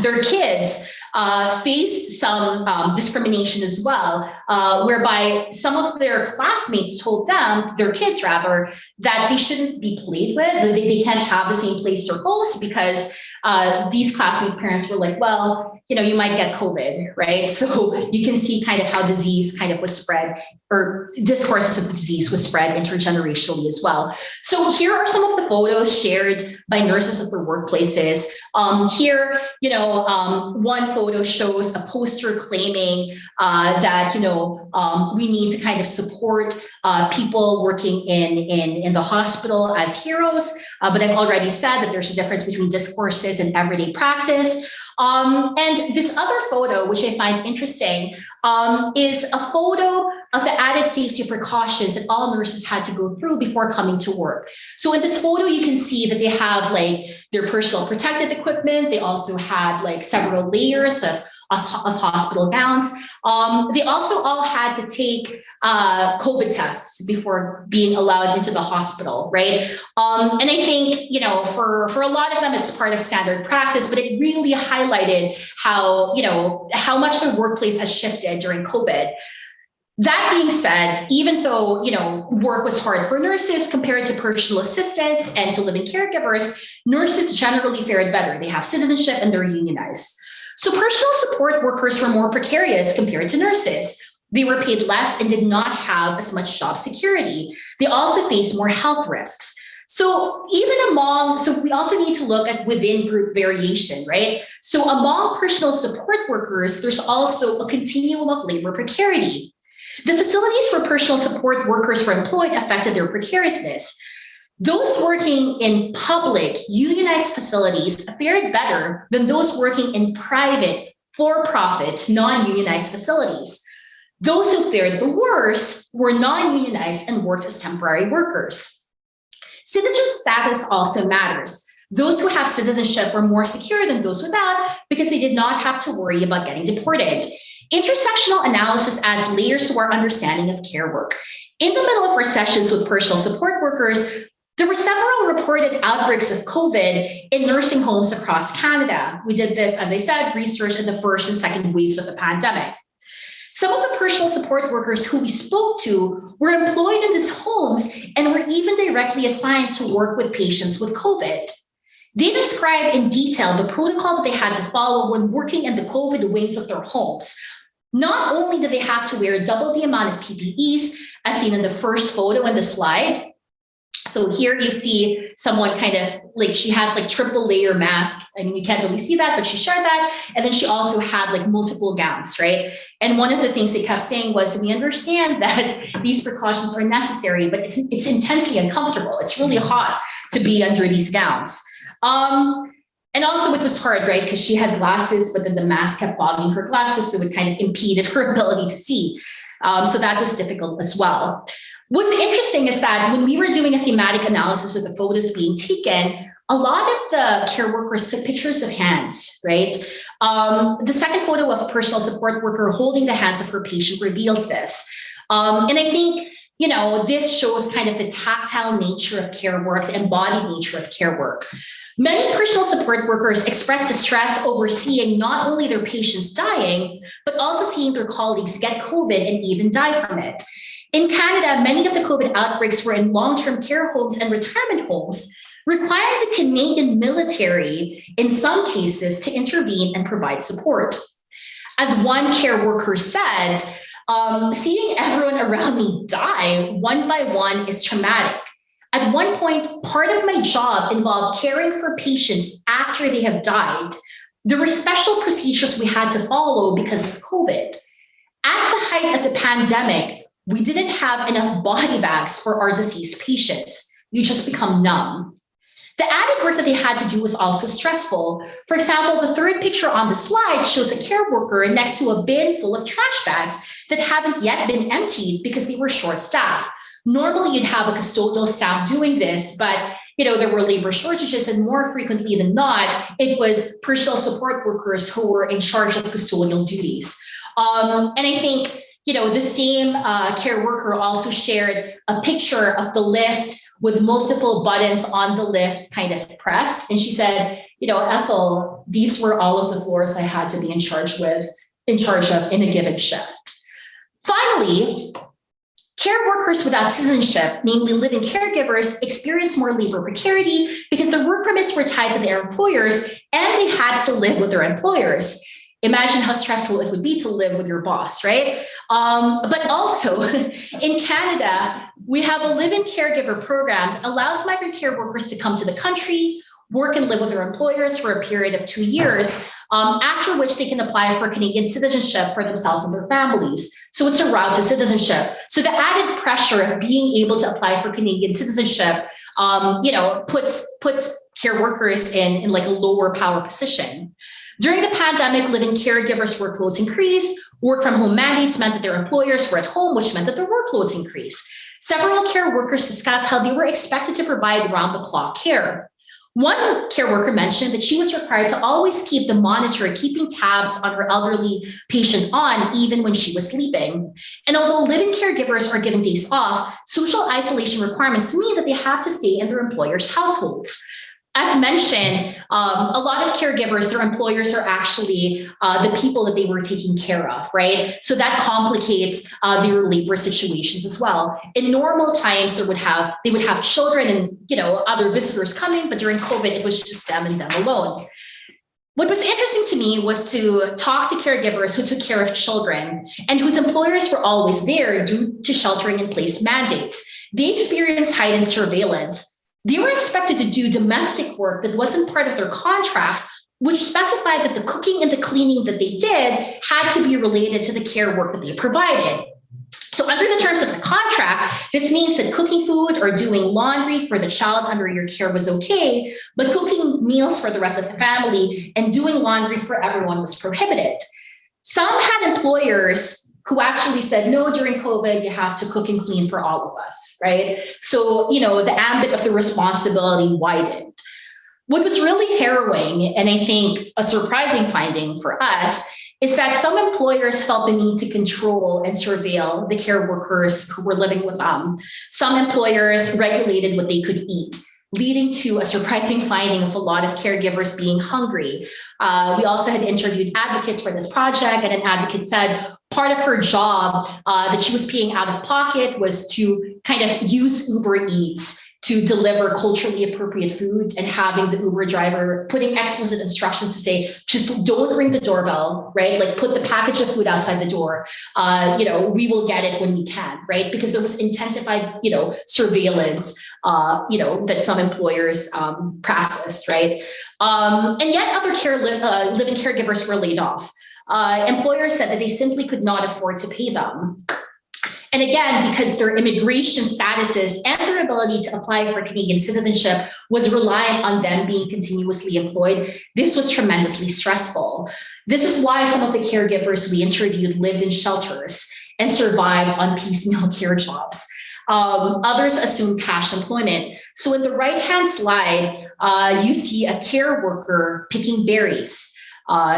their kids faced some discrimination as well, whereby some of their classmates told them, their kids rather, that they shouldn't be played with, that they can't have the same play circles because these classmates' parents were like, well, you might get COVID, right? So you can see kind of how disease kind of was spread, or discourses of the disease was spread intergenerationally as well. So here are some of the photos shared by nurses at their workplaces. Here, one photo shows a poster claiming that, we need to kind of support people working in the hospital as heroes. But I've already said that there's a difference between discourses and everyday practice. And this other photo, which I find interesting, is a photo of the added safety precautions that all nurses had to go through before coming to work. So in this photo, you can see that they have their personal protective equipment. They also had several layers of hospital gowns. They also all had to take COVID tests before being allowed into the hospital, right? And I think, for a lot of them, it's part of standard practice, but it really highlighted how much their workplace has shifted during COVID. That being said, even though, work was hard for nurses compared to personal assistants and to living caregivers, nurses generally fared better. They have citizenship and they're unionized. So personal support workers were more precarious compared to nurses. They were paid less and did not have as much job security. They also faced more health risks. So we also need to look at within group variation, right? So among personal support workers, there's also a continuum of labor precarity. The facilities where personal support workers were employed affected their precariousness. Those working in public, unionized facilities fared better than those working in private, for-profit, non-unionized facilities. Those who fared the worst were non-unionized and worked as temporary workers. Citizenship status also matters. Those who have citizenship were more secure than those without because they did not have to worry about getting deported. Intersectional analysis adds layers to our understanding of care work. In the middle of our sessions with personal support workers, there were several reported outbreaks of COVID in nursing homes across Canada. We did this, as I said, research in the first and second waves of the pandemic. Some of the personal support workers who we spoke to were employed in these homes and were even directly assigned to work with patients with COVID. They described in detail the protocol that they had to follow when working in the COVID wings of their homes. Not only did they have to wear double the amount of PPEs, as seen in the first photo in the slide. So here you see someone kind of she has triple layer mask. I mean, you can't really see that, but she shared that. And then she also had multiple gowns, right? And one of the things they kept saying was, we understand that these precautions are necessary, but it's intensely uncomfortable. It's really hot to be under these gowns. And also it was hard, right? Because she had glasses, but then the mask kept fogging her glasses. So it kind of impeded her ability to see. So that was difficult as well. What's interesting is that when we were doing a thematic analysis of the photos being taken, a lot of the care workers took pictures of hands, right? The second photo of a personal support worker holding the hands of her patient reveals this. And I think, this shows kind of the tactile nature of care work, the embodied nature of care work. Many personal support workers express distress over seeing not only their patients dying, but also seeing their colleagues get COVID and even die from it. In Canada, many of the COVID outbreaks were in long-term care homes and retirement homes, requiring the Canadian military, in some cases, to intervene and provide support. As one care worker said, seeing everyone around me die one by one is traumatic. At one point, part of my job involved caring for patients after they have died. There were special procedures we had to follow because of COVID. At the height of the pandemic, we didn't have enough body bags for our deceased patients. You just become numb. The added work that they had to do was also stressful. For example, the third picture on the slide shows a care worker next to a bin full of trash bags that haven't yet been emptied because they were short-staffed. Normally, you'd have a custodial staff doing this, but there were labor shortages, and more frequently than not, it was personal support workers who were in charge of custodial duties. And I think the same care worker also shared a picture of the lift with multiple buttons on the lift kind of pressed. And she said, Ethel, these were all of the floors I had to be in charge of in a given shift. Finally, care workers without citizenship, namely living caregivers, experienced more labor precarity because their work permits were tied to their employers and they had to live with their employers. Imagine how stressful it would be to live with your boss, right? But also in Canada, we have a live-in caregiver program that allows migrant care workers to come to the country, work and live with their employers for a period of 2 years, after which they can apply for Canadian citizenship for themselves and their families. So it's a route to citizenship. So the added pressure of being able to apply for Canadian citizenship, puts care workers in a lower power position. During the pandemic, living caregivers' workloads increased. Work from home mandates meant that their employers were at home, which meant that their workloads increased. Several care workers discussed how they were expected to provide round-the-clock care. One care worker mentioned that she was required to always keep the monitor keeping tabs on her elderly patient on, even when she was sleeping. And although living caregivers are given days off, social isolation requirements mean that they have to stay in their employers' households. As mentioned, a lot of caregivers, their employers are actually the people that they were taking care of, right? So that complicates their labor situations as well. In normal times, they would have children and other visitors coming, but during COVID, it was just them and them alone. What was interesting to me was to talk to caregivers who took care of children and whose employers were always there due to sheltering in place mandates. They experienced heightened surveillance. They were expected to do domestic work that wasn't part of their contracts, which specified that the cooking and the cleaning that they did had to be related to the care work that they provided. So under the terms of the contract, this means that cooking food or doing laundry for the child under your care was okay, but cooking meals for the rest of the family and doing laundry for everyone was prohibited. Some had employers who actually said, no, during COVID, you have to cook and clean for all of us, right? So, the ambit of the responsibility widened. What was really harrowing, and I think a surprising finding for us, is that some employers felt the need to control and surveil the care workers who were living with them. Some employers regulated what they could eat, leading to a surprising finding of a lot of caregivers being hungry. We also had interviewed advocates for this project, and an advocate said part of her job that she was paying out of pocket was to kind of use Uber Eats to deliver culturally appropriate foods, and having the Uber driver putting explicit instructions to say, just don't ring the doorbell, right? Like put the package of food outside the door. We will get it when we can, right? Because there was intensified, surveillance, that some employers practiced, right? And yet other living caregivers were laid off. Employers said that they simply could not afford to pay them. And again, because their immigration statuses and their ability to apply for Canadian citizenship was reliant on them being continuously employed, this was tremendously stressful. This is why some of the caregivers we interviewed lived in shelters and survived on piecemeal care jobs. Others assumed cash employment. So in the right-hand slide, you see a care worker picking berries.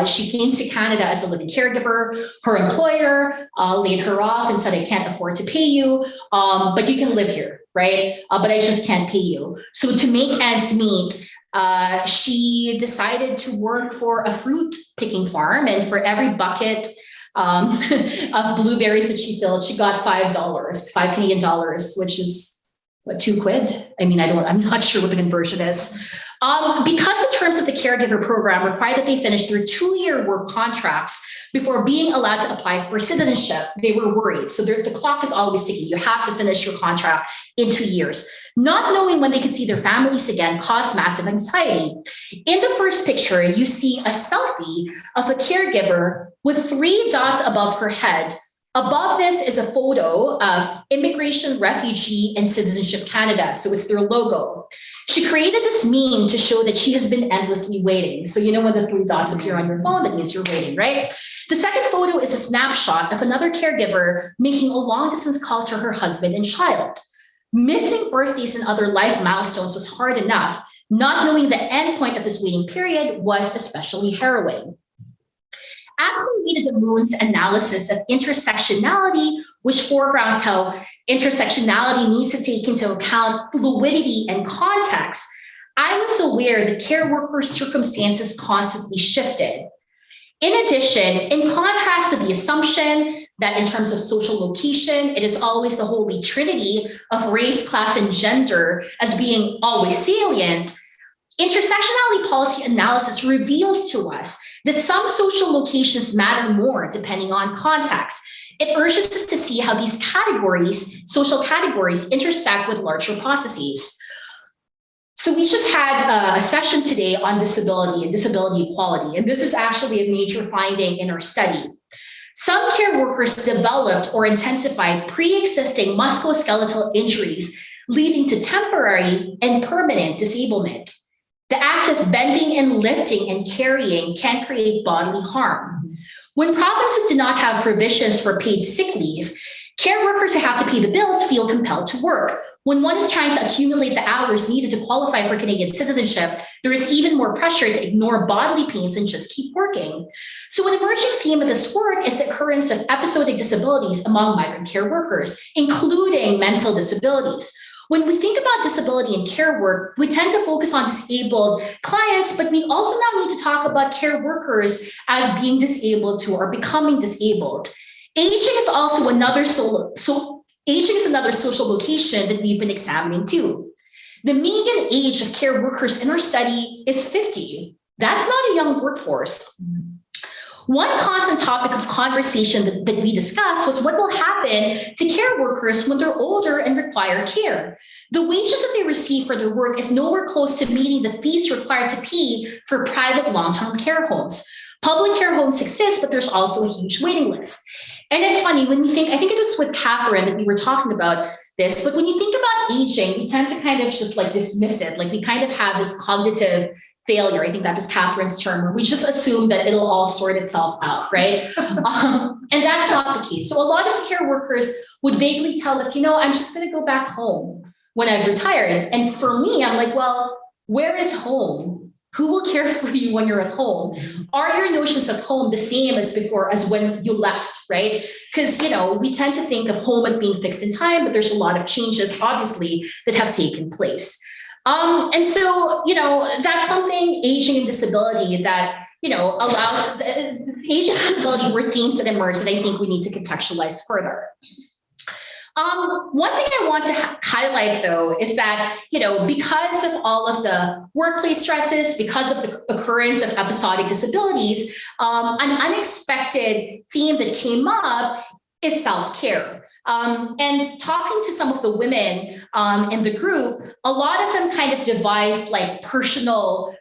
She came to Canada as a living caregiver. Her employer laid her off and said, I can't afford to pay you, but you can live here, right? But I just can't pay you. So to make ends meet, she decided to work for a fruit picking farm. And for every bucket of blueberries that she filled, she got $5, 5 Canadian dollars, which is what, £2? I mean, I'm not sure what the conversion is. Because the terms of the caregiver program require that they finish their 2-year work contracts before being allowed to apply for citizenship, they were worried. So the clock is always ticking. You have to finish your contract in 2 years. Not knowing when they could see their families again caused massive anxiety. In the first picture, you see a selfie of a caregiver with 3 dots above her head. Above this is a photo of Immigration, Refugee, and Citizenship Canada. So it's their logo. She created this meme to show that she has been endlessly waiting. So when the 3 dots appear on your phone, that means you're waiting, right? The second photo is a snapshot of another caregiver making a long-distance call to her husband and child. Missing birthdays and other life milestones was hard enough. Not knowing the end point of this waiting period was especially harrowing. As we read Moon's analysis of intersectionality, which foregrounds how intersectionality needs to take into account fluidity and context, I was aware that care workers' circumstances constantly shifted. In addition, in contrast to the assumption that in terms of social location, it is always the holy trinity of race, class, and gender as being always salient, intersectionality policy analysis reveals to us that some social locations matter more depending on context. It urges us to see how these categories, social categories, intersect with larger processes. So we just had a session today on disability and disability equality, and this is actually a major finding in our study. Some care workers developed or intensified pre-existing musculoskeletal injuries, leading to temporary and permanent disablement. The act of bending and lifting and carrying can create bodily harm. When provinces do not have provisions for paid sick leave, care workers who have to pay the bills feel compelled to work. When one is trying to accumulate the hours needed to qualify for Canadian citizenship, there is even more pressure to ignore bodily pains and just keep working. So an emerging theme of this work is the occurrence of episodic disabilities among migrant care workers, including mental disabilities. when we think about disability in care work, we tend to focus on disabled clients, but we also now need to talk about care workers as being disabled too, or becoming disabled. Aging is also another aging is another social location that we've been examining too. The median age of care workers in our study is 50. That's not a young workforce. One constant topic of conversation that we discussed was what will happen to care workers when they're older and require care. The wages that they receive for their work is nowhere close to meeting the fees required to pay for private long-term care homes. Public care homes exist, but there's also a huge waiting list. And it's funny when we think, I think it was with Catherine that we were talking about this, but when you think about aging, we tend to kind of just like dismiss it. Like we kind of have this cognitive failure. I think that was Catherine's term, where we just assume that it'll all sort itself out, right? And that's not the case. So a lot of care workers would vaguely tell us, I'm just going to go back home when I've retired. And for me, I'm like, well, where is home? Who will care for you when you're at home? Are your notions of home the same as before, as when you left, right? Because, we tend to think of home as being fixed in time, but there's a lot of changes, obviously, that have taken place. And so, that's something, aging and disability, that, allows aging and disability were themes that emerge that I think we need to contextualize further. One thing I want to highlight, though, is that, because of all of the workplace stresses, because of the occurrence of episodic disabilities, an unexpected theme that came up is self-care. And talking to some of the women in the group, a lot of them kind of devised like personal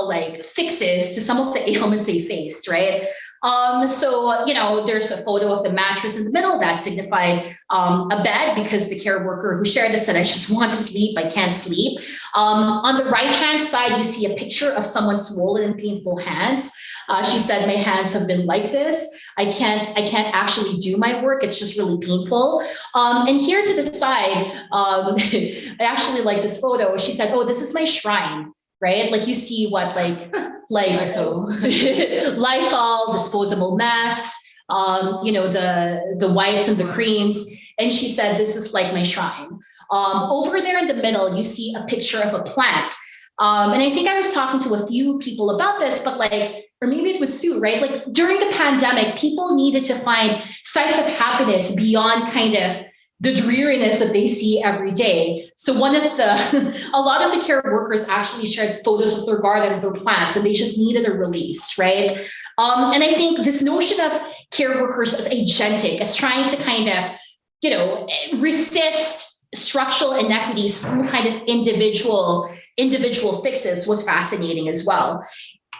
like fixes to some of the ailments they faced, right? So, there's a photo of the mattress in the middle that signified a bed, because the care worker who shared this said, I just want to sleep, I can't sleep. On the right-hand side, you see a picture of someone's swollen and painful hands. She said, my hands have been like this. I can't actually do my work. It's just really painful. And here to the side, I actually like this photo. She said, oh, this is my shrine, right? Like you see what, like Lysol, disposable masks, the wipes and the creams. And she said, this is like my shrine. Over there in the middle, you see a picture of a plant. And I think I was talking to a few people about this, but or maybe it was Sue, right? Like during the pandemic, people needed to find sites of happiness beyond kind of the dreariness that they see every day. So a lot of the care workers actually shared photos of their garden, their plants, and they just needed a release, right? And I think this notion of care workers as agentic, as trying to kind of, resist structural inequities through kind of individual fixes was fascinating as well.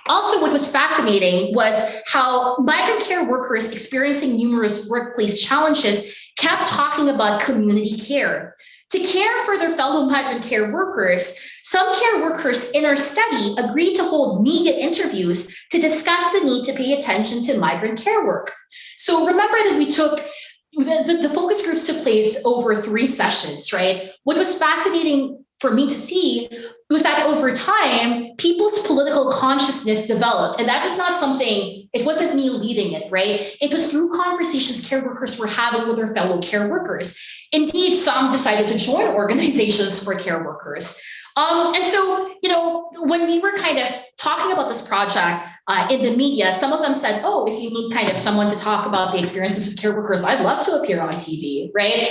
Also, what was fascinating was how migrant care workers experiencing numerous workplace challenges kept talking about community care. To care for their fellow migrant care workers, some care workers in our study agreed to hold media interviews to discuss the need to pay attention to migrant care work. So remember that the focus groups took place over 3 sessions, right? What was fascinating for me to see was that over time, people's political consciousness developed. And that was not something, it wasn't me leading it, right? It was through conversations care workers were having with their fellow care workers. Indeed, some decided to join organizations for care workers. And so, when we were kind of talking about this project in the media, some of them said, oh, if you need kind of someone to talk about the experiences of care workers, I'd love to appear on TV, right?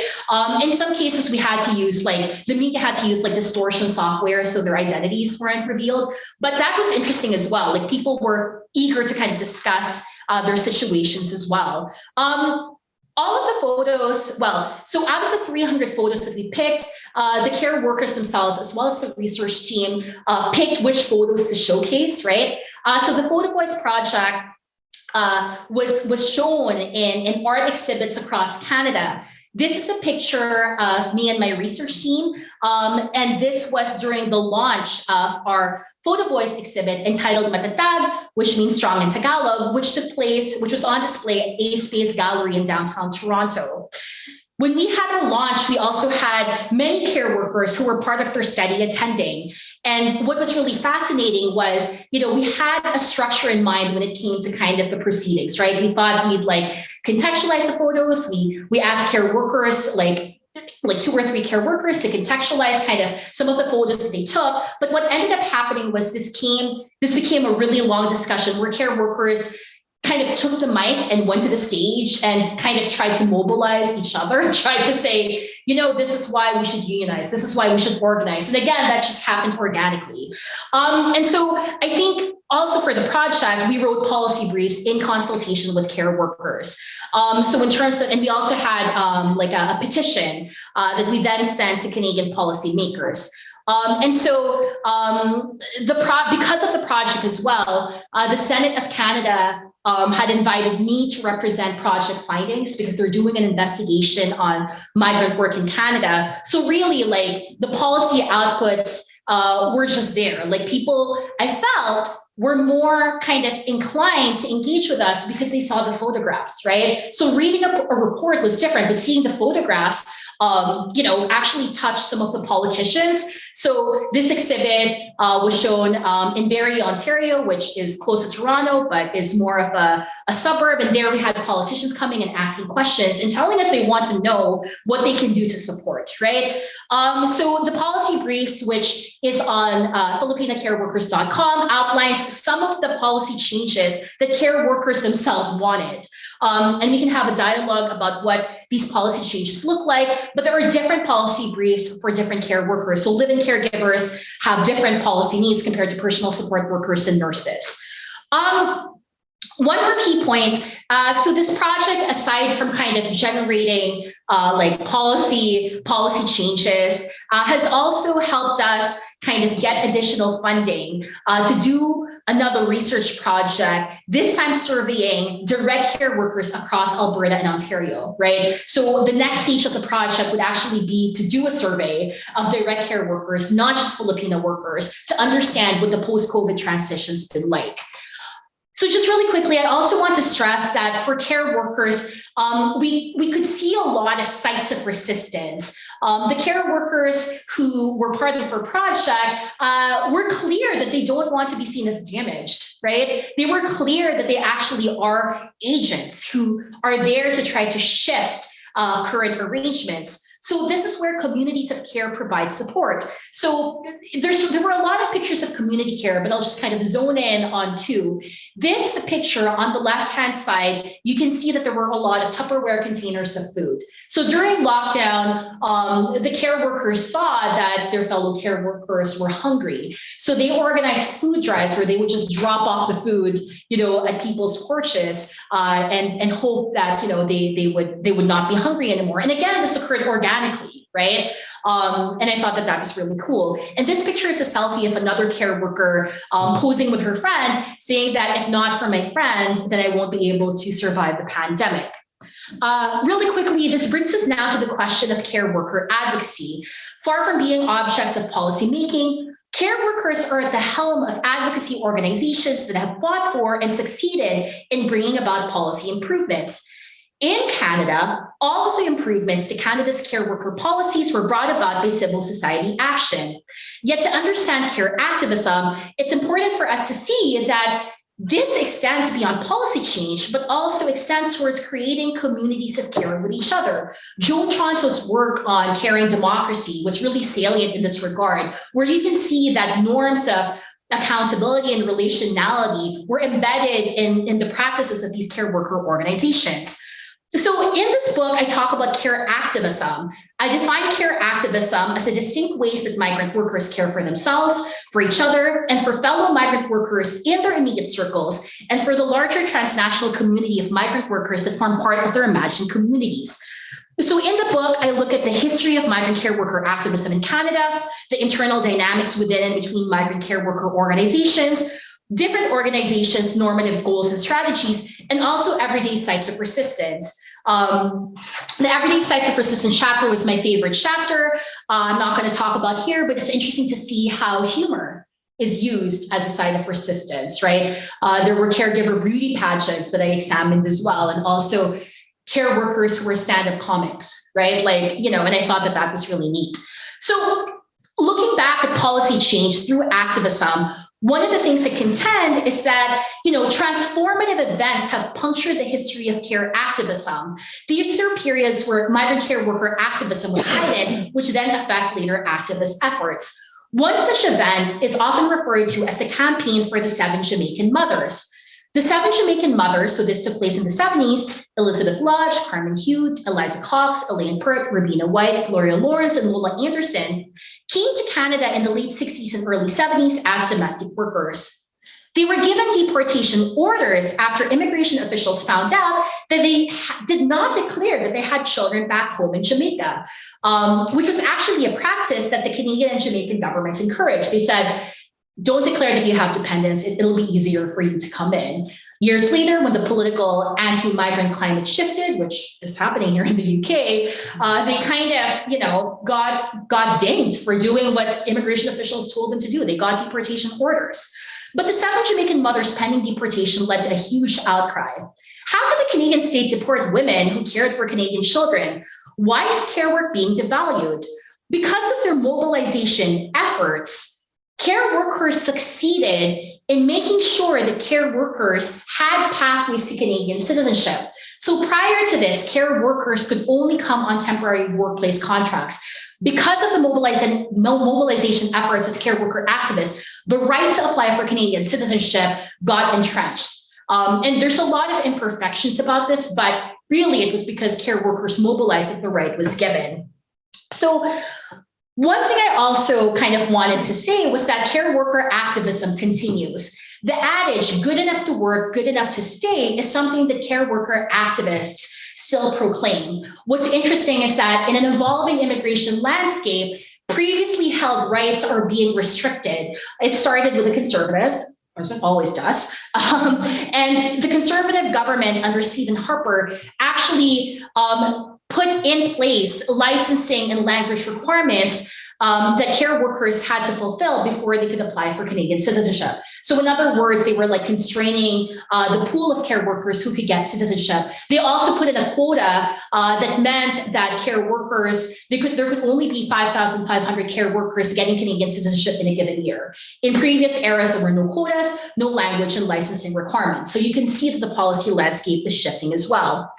In some cases, we had to use the media had to use distortion software so their identities weren't revealed. But that was interesting as well. People were eager to kind of discuss their situations as well. All of the photos, so out of the 300 photos that we picked, the care workers themselves, as well as the research team, picked which photos to showcase, right? So the photovoice project was shown in art exhibits across Canada. This is a picture of me and my research team. And this was during the launch of our photovoice exhibit entitled Matatag, which means strong in Tagalog, which was on display at A Space Gallery in downtown Toronto. When we had our launch, we also had many care workers who were part of their study attending. And what was really fascinating was, we had a structure in mind when it came to kind of the proceedings, right? We thought we'd contextualize the photos. We asked care workers like 2 or 3 care workers to contextualize kind of some of the photos that they took. But what ended up happening was this became a really long discussion where care workers kind of took the mic and went to the stage and kind of tried to mobilize each other, tried to say, this is why we should unionize. This is why we should organize. And again, that just happened organically. And so I think also for the project, we wrote policy briefs in consultation with care workers. So in terms of, and we also had like a petition that we then sent to Canadian policymakers. And so because of the project as well, the Senate of Canada had invited me to represent project findings because they're doing an investigation on migrant work in Canada. So really, like, the policy outputs were just there. Like, people, I felt, were more kind of inclined to engage with us because they saw the photographs, right? So reading a report was different, but seeing the photographs, actually touched some of the politicians. So this exhibit was shown in Barrie, Ontario, which is close to Toronto, but is more of a suburb. And there we had politicians coming and asking questions and telling us they want to know what they can do to support, right? So the policy briefs, which is on filipinacareworkers.com, outlines some of the policy changes that care workers themselves wanted. And we can have a dialogue about what these policy changes look like, but there are different policy briefs for different care workers. So live-in caregivers have different policy needs compared to personal support workers and nurses. One more key point. So this project, aside from kind of generating like policy changes, has also helped us kind of get additional funding to do another research project, this time surveying direct care workers across Alberta and Ontario, right? So the next stage of the project would actually be to do a survey of direct care workers, not just Filipino workers, to understand what the post-COVID transition's been like. So just really quickly, I also want to stress that for care workers, we could see a lot of sites of resistance. The care workers who were part of our project were clear that they don't want to be seen as damaged, right? They were clear that they actually are agents who are there to try to shift current arrangements. So this is where communities of care provide support. So there were a lot of pictures of community care, but I'll just kind of zone in on 2. This picture on the left-hand side, you can see that there were a lot of Tupperware containers of food. So during lockdown, the care workers saw that their fellow care workers were hungry. So they organized food drives where they would just drop off the food, at people's porches and hope that, they would not be hungry anymore. And again, this occurred organically, right? And I thought that was really cool. And this picture is a selfie of another care worker posing with her friend, saying that if not for my friend, then I won't be able to survive the pandemic. Really quickly, this brings us now to the question of care worker advocacy. Far from being objects of policy making, care workers are at the helm of advocacy organizations that have fought for and succeeded in bringing about policy improvements. In Canada, all of the improvements to Canada's care worker policies were brought about by civil society action. Yet to understand care activism, it's important for us to see that this extends beyond policy change, but also extends towards creating communities of care with each other. Joe Tronto's work on caring democracy was really salient in this regard, where you can see that norms of accountability and relationality were embedded in the practices of these care worker organizations. So in this book, I talk about care activism. I define care activism as the distinct ways that migrant workers care for themselves, for each other, and for fellow migrant workers in their immediate circles, and for the larger transnational community of migrant workers that form part of their imagined communities. So in the book, I look at the history of migrant care worker activism in Canada, the internal dynamics within and between migrant care worker organizations, different organizations' normative goals and strategies, and also everyday sites of resistance. The Everyday Sites of Resistance chapter was my favorite chapter. I'm not going to talk about here, but it's interesting to see how humor is used as a site of resistance, right? There were caregiver beauty pageants that I examined as well, and also care workers who were stand-up comics, right? And I thought that was really neat. So looking back at policy change through activism, One of the things they contend is that, transformative events have punctured the history of care activism. These are periods where migrant care worker activism was cited, which then affect later activist efforts. One such event is often referred to as the Campaign for the Seven Jamaican Mothers. The seven Jamaican mothers, so this took place in the 70s, Elizabeth Lodge, Carmen Hughes, Eliza Cox, Elaine Pert, Rabina White, Gloria Lawrence, and Lola Anderson, came to Canada in the late 60s and early 70s as domestic workers. They were given deportation orders after immigration officials found out that they did not declare that they had children back home in Jamaica, which was actually a practice that the Canadian and Jamaican governments encouraged. They said, don't declare that you have dependents. It'll be easier for you to come in. Years later, when the political anti-migrant climate shifted, which is happening here in the UK, they kind of, got dinged for doing what immigration officials told them to do. They got deportation orders. But the seven Jamaican mothers pending deportation led to a huge outcry. How could the Canadian state deport women who cared for Canadian children? Why is care work being devalued? Because of their mobilization efforts, care workers succeeded in making sure that care workers had pathways to Canadian citizenship. So prior to this, care workers could only come on temporary workplace contracts. Because of the mobilization efforts of care worker activists, the right to apply for Canadian citizenship got entrenched. And there's a lot of imperfections about this, but really it was because care workers mobilized that the right was given. So one thing I also kind of wanted to say was that care worker activism continues. The adage, good enough to work, good enough to stay, is something that care worker activists still proclaim. What's interesting is that in an evolving immigration landscape, previously held rights are being restricted. It started with the conservatives, as it always does. And the conservative government under Stephen Harper actually put in place licensing and language requirements that care workers had to fulfill before they could apply for Canadian citizenship. So in other words, they were like constraining the pool of care workers who could get citizenship. They also put in a quota that meant that care workers, there could only be 5,500 care workers getting Canadian citizenship in a given year. In previous eras, there were no quotas, no language and licensing requirements. So you can see that the policy landscape is shifting as well.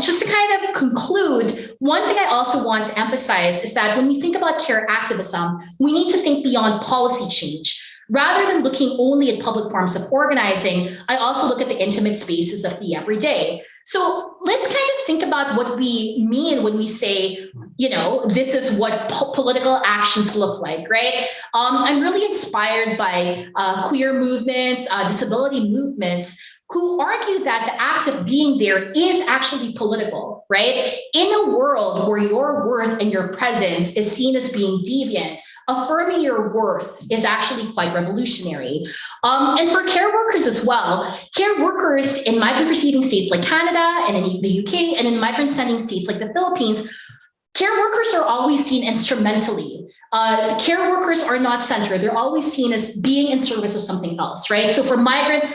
Just to kind of conclude, one thing I also want to emphasize is that when we think about care activism, we need to think beyond policy change. Rather than looking only at public forms of organizing, I also look at the intimate spaces of the everyday. So let's kind of think about what we mean when we say, this is what political actions look like, right? I'm really inspired by queer movements, disability movements, who argue that the act of being there is actually political, right? In a world where your worth and your presence is seen as being deviant, affirming your worth is actually quite revolutionary. And for care workers as well, care workers in migrant receiving states like Canada and in the UK and in migrant sending states like the Philippines, care workers are always seen instrumentally. Care workers are not centered. They're always seen as being in service of something else, right? So for migrant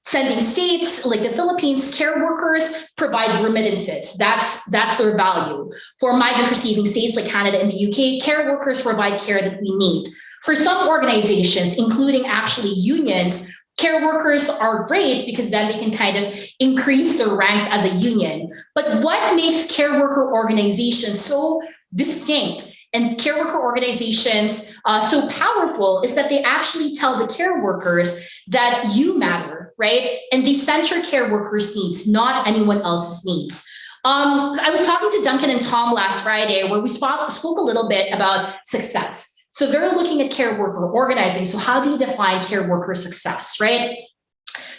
sending states like the Philippines, care workers provide remittances. That's their value. For migrant receiving states like Canada and the UK, care workers provide care that we need. For some organizations, including actually unions, care workers are great because then they can kind of increase their ranks as a union. But what makes care worker organizations so distinct and care worker organizations so powerful is that they actually tell the care workers that you matter, right? And they center care workers' needs, not anyone else's needs. I was talking to Duncan and Tom last Friday where we spoke a little bit about success. So they're looking at care worker organizing. So how do you define care worker success, right?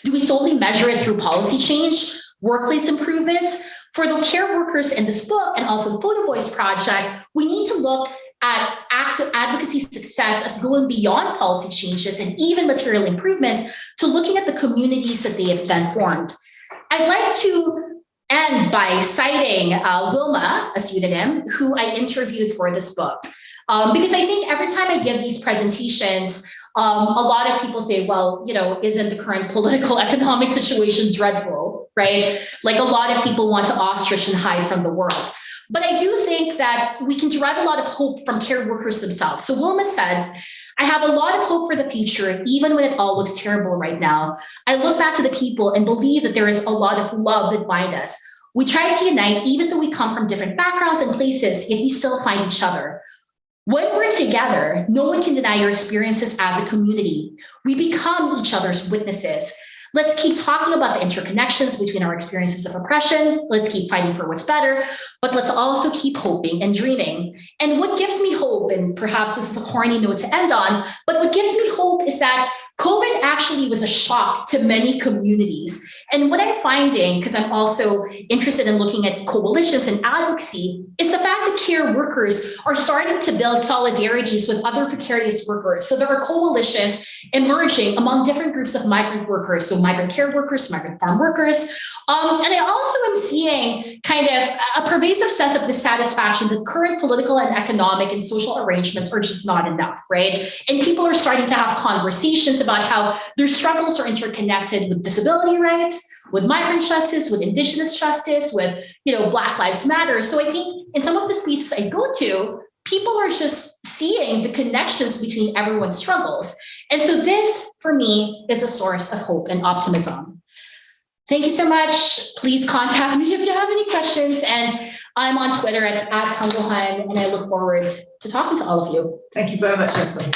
Do we solely measure it through policy change, workplace improvements? For the care workers in this book and also the photovoice project, we need to look at active advocacy success as going beyond policy changes and even material improvements to looking at the communities that they have then formed. I'd like to end by citing Wilma, a pseudonym, who I interviewed for this book. Because I think every time I give these presentations, a lot of people say, well, isn't the current political economic situation dreadful, right? Like a lot of people want to ostrich and hide from the world. But I do think that we can derive a lot of hope from care workers themselves. So Wilma said, I have a lot of hope for the future, even when it all looks terrible right now. I look back to the people and believe that there is a lot of love that binds us. We try to unite, even though we come from different backgrounds and places, yet we still find each other. When we're together, no one can deny your experiences as a community. We become each other's witnesses. Let's keep talking about the interconnections between our experiences of oppression. Let's keep fighting for what's better, but let's also keep hoping and dreaming. And what gives me hope, and perhaps this is a corny note to end on, but what gives me hope is that COVID actually was a shock to many communities. And what I'm finding, because I'm also interested in looking at coalitions and advocacy, is the fact that care workers are starting to build solidarities with other precarious workers. So there are coalitions emerging among different groups of migrant workers, so migrant care workers, migrant farm workers. And I also am seeing kind of a pervasive sense of dissatisfaction that current political and economic and social arrangements are just not enough, right? And people are starting to have conversations about how their struggles are interconnected with disability rights, with migrant justice, with Indigenous justice, with, Black Lives Matter. So I think in some of the spaces I go to, people are just seeing the connections between everyone's struggles. And so this, for me, is a source of hope and optimism. Thank you so much. Please contact me if you have any questions. And I'm on Twitter at Tungohan, and I look forward to talking to all of you. Thank you very much, Ethel.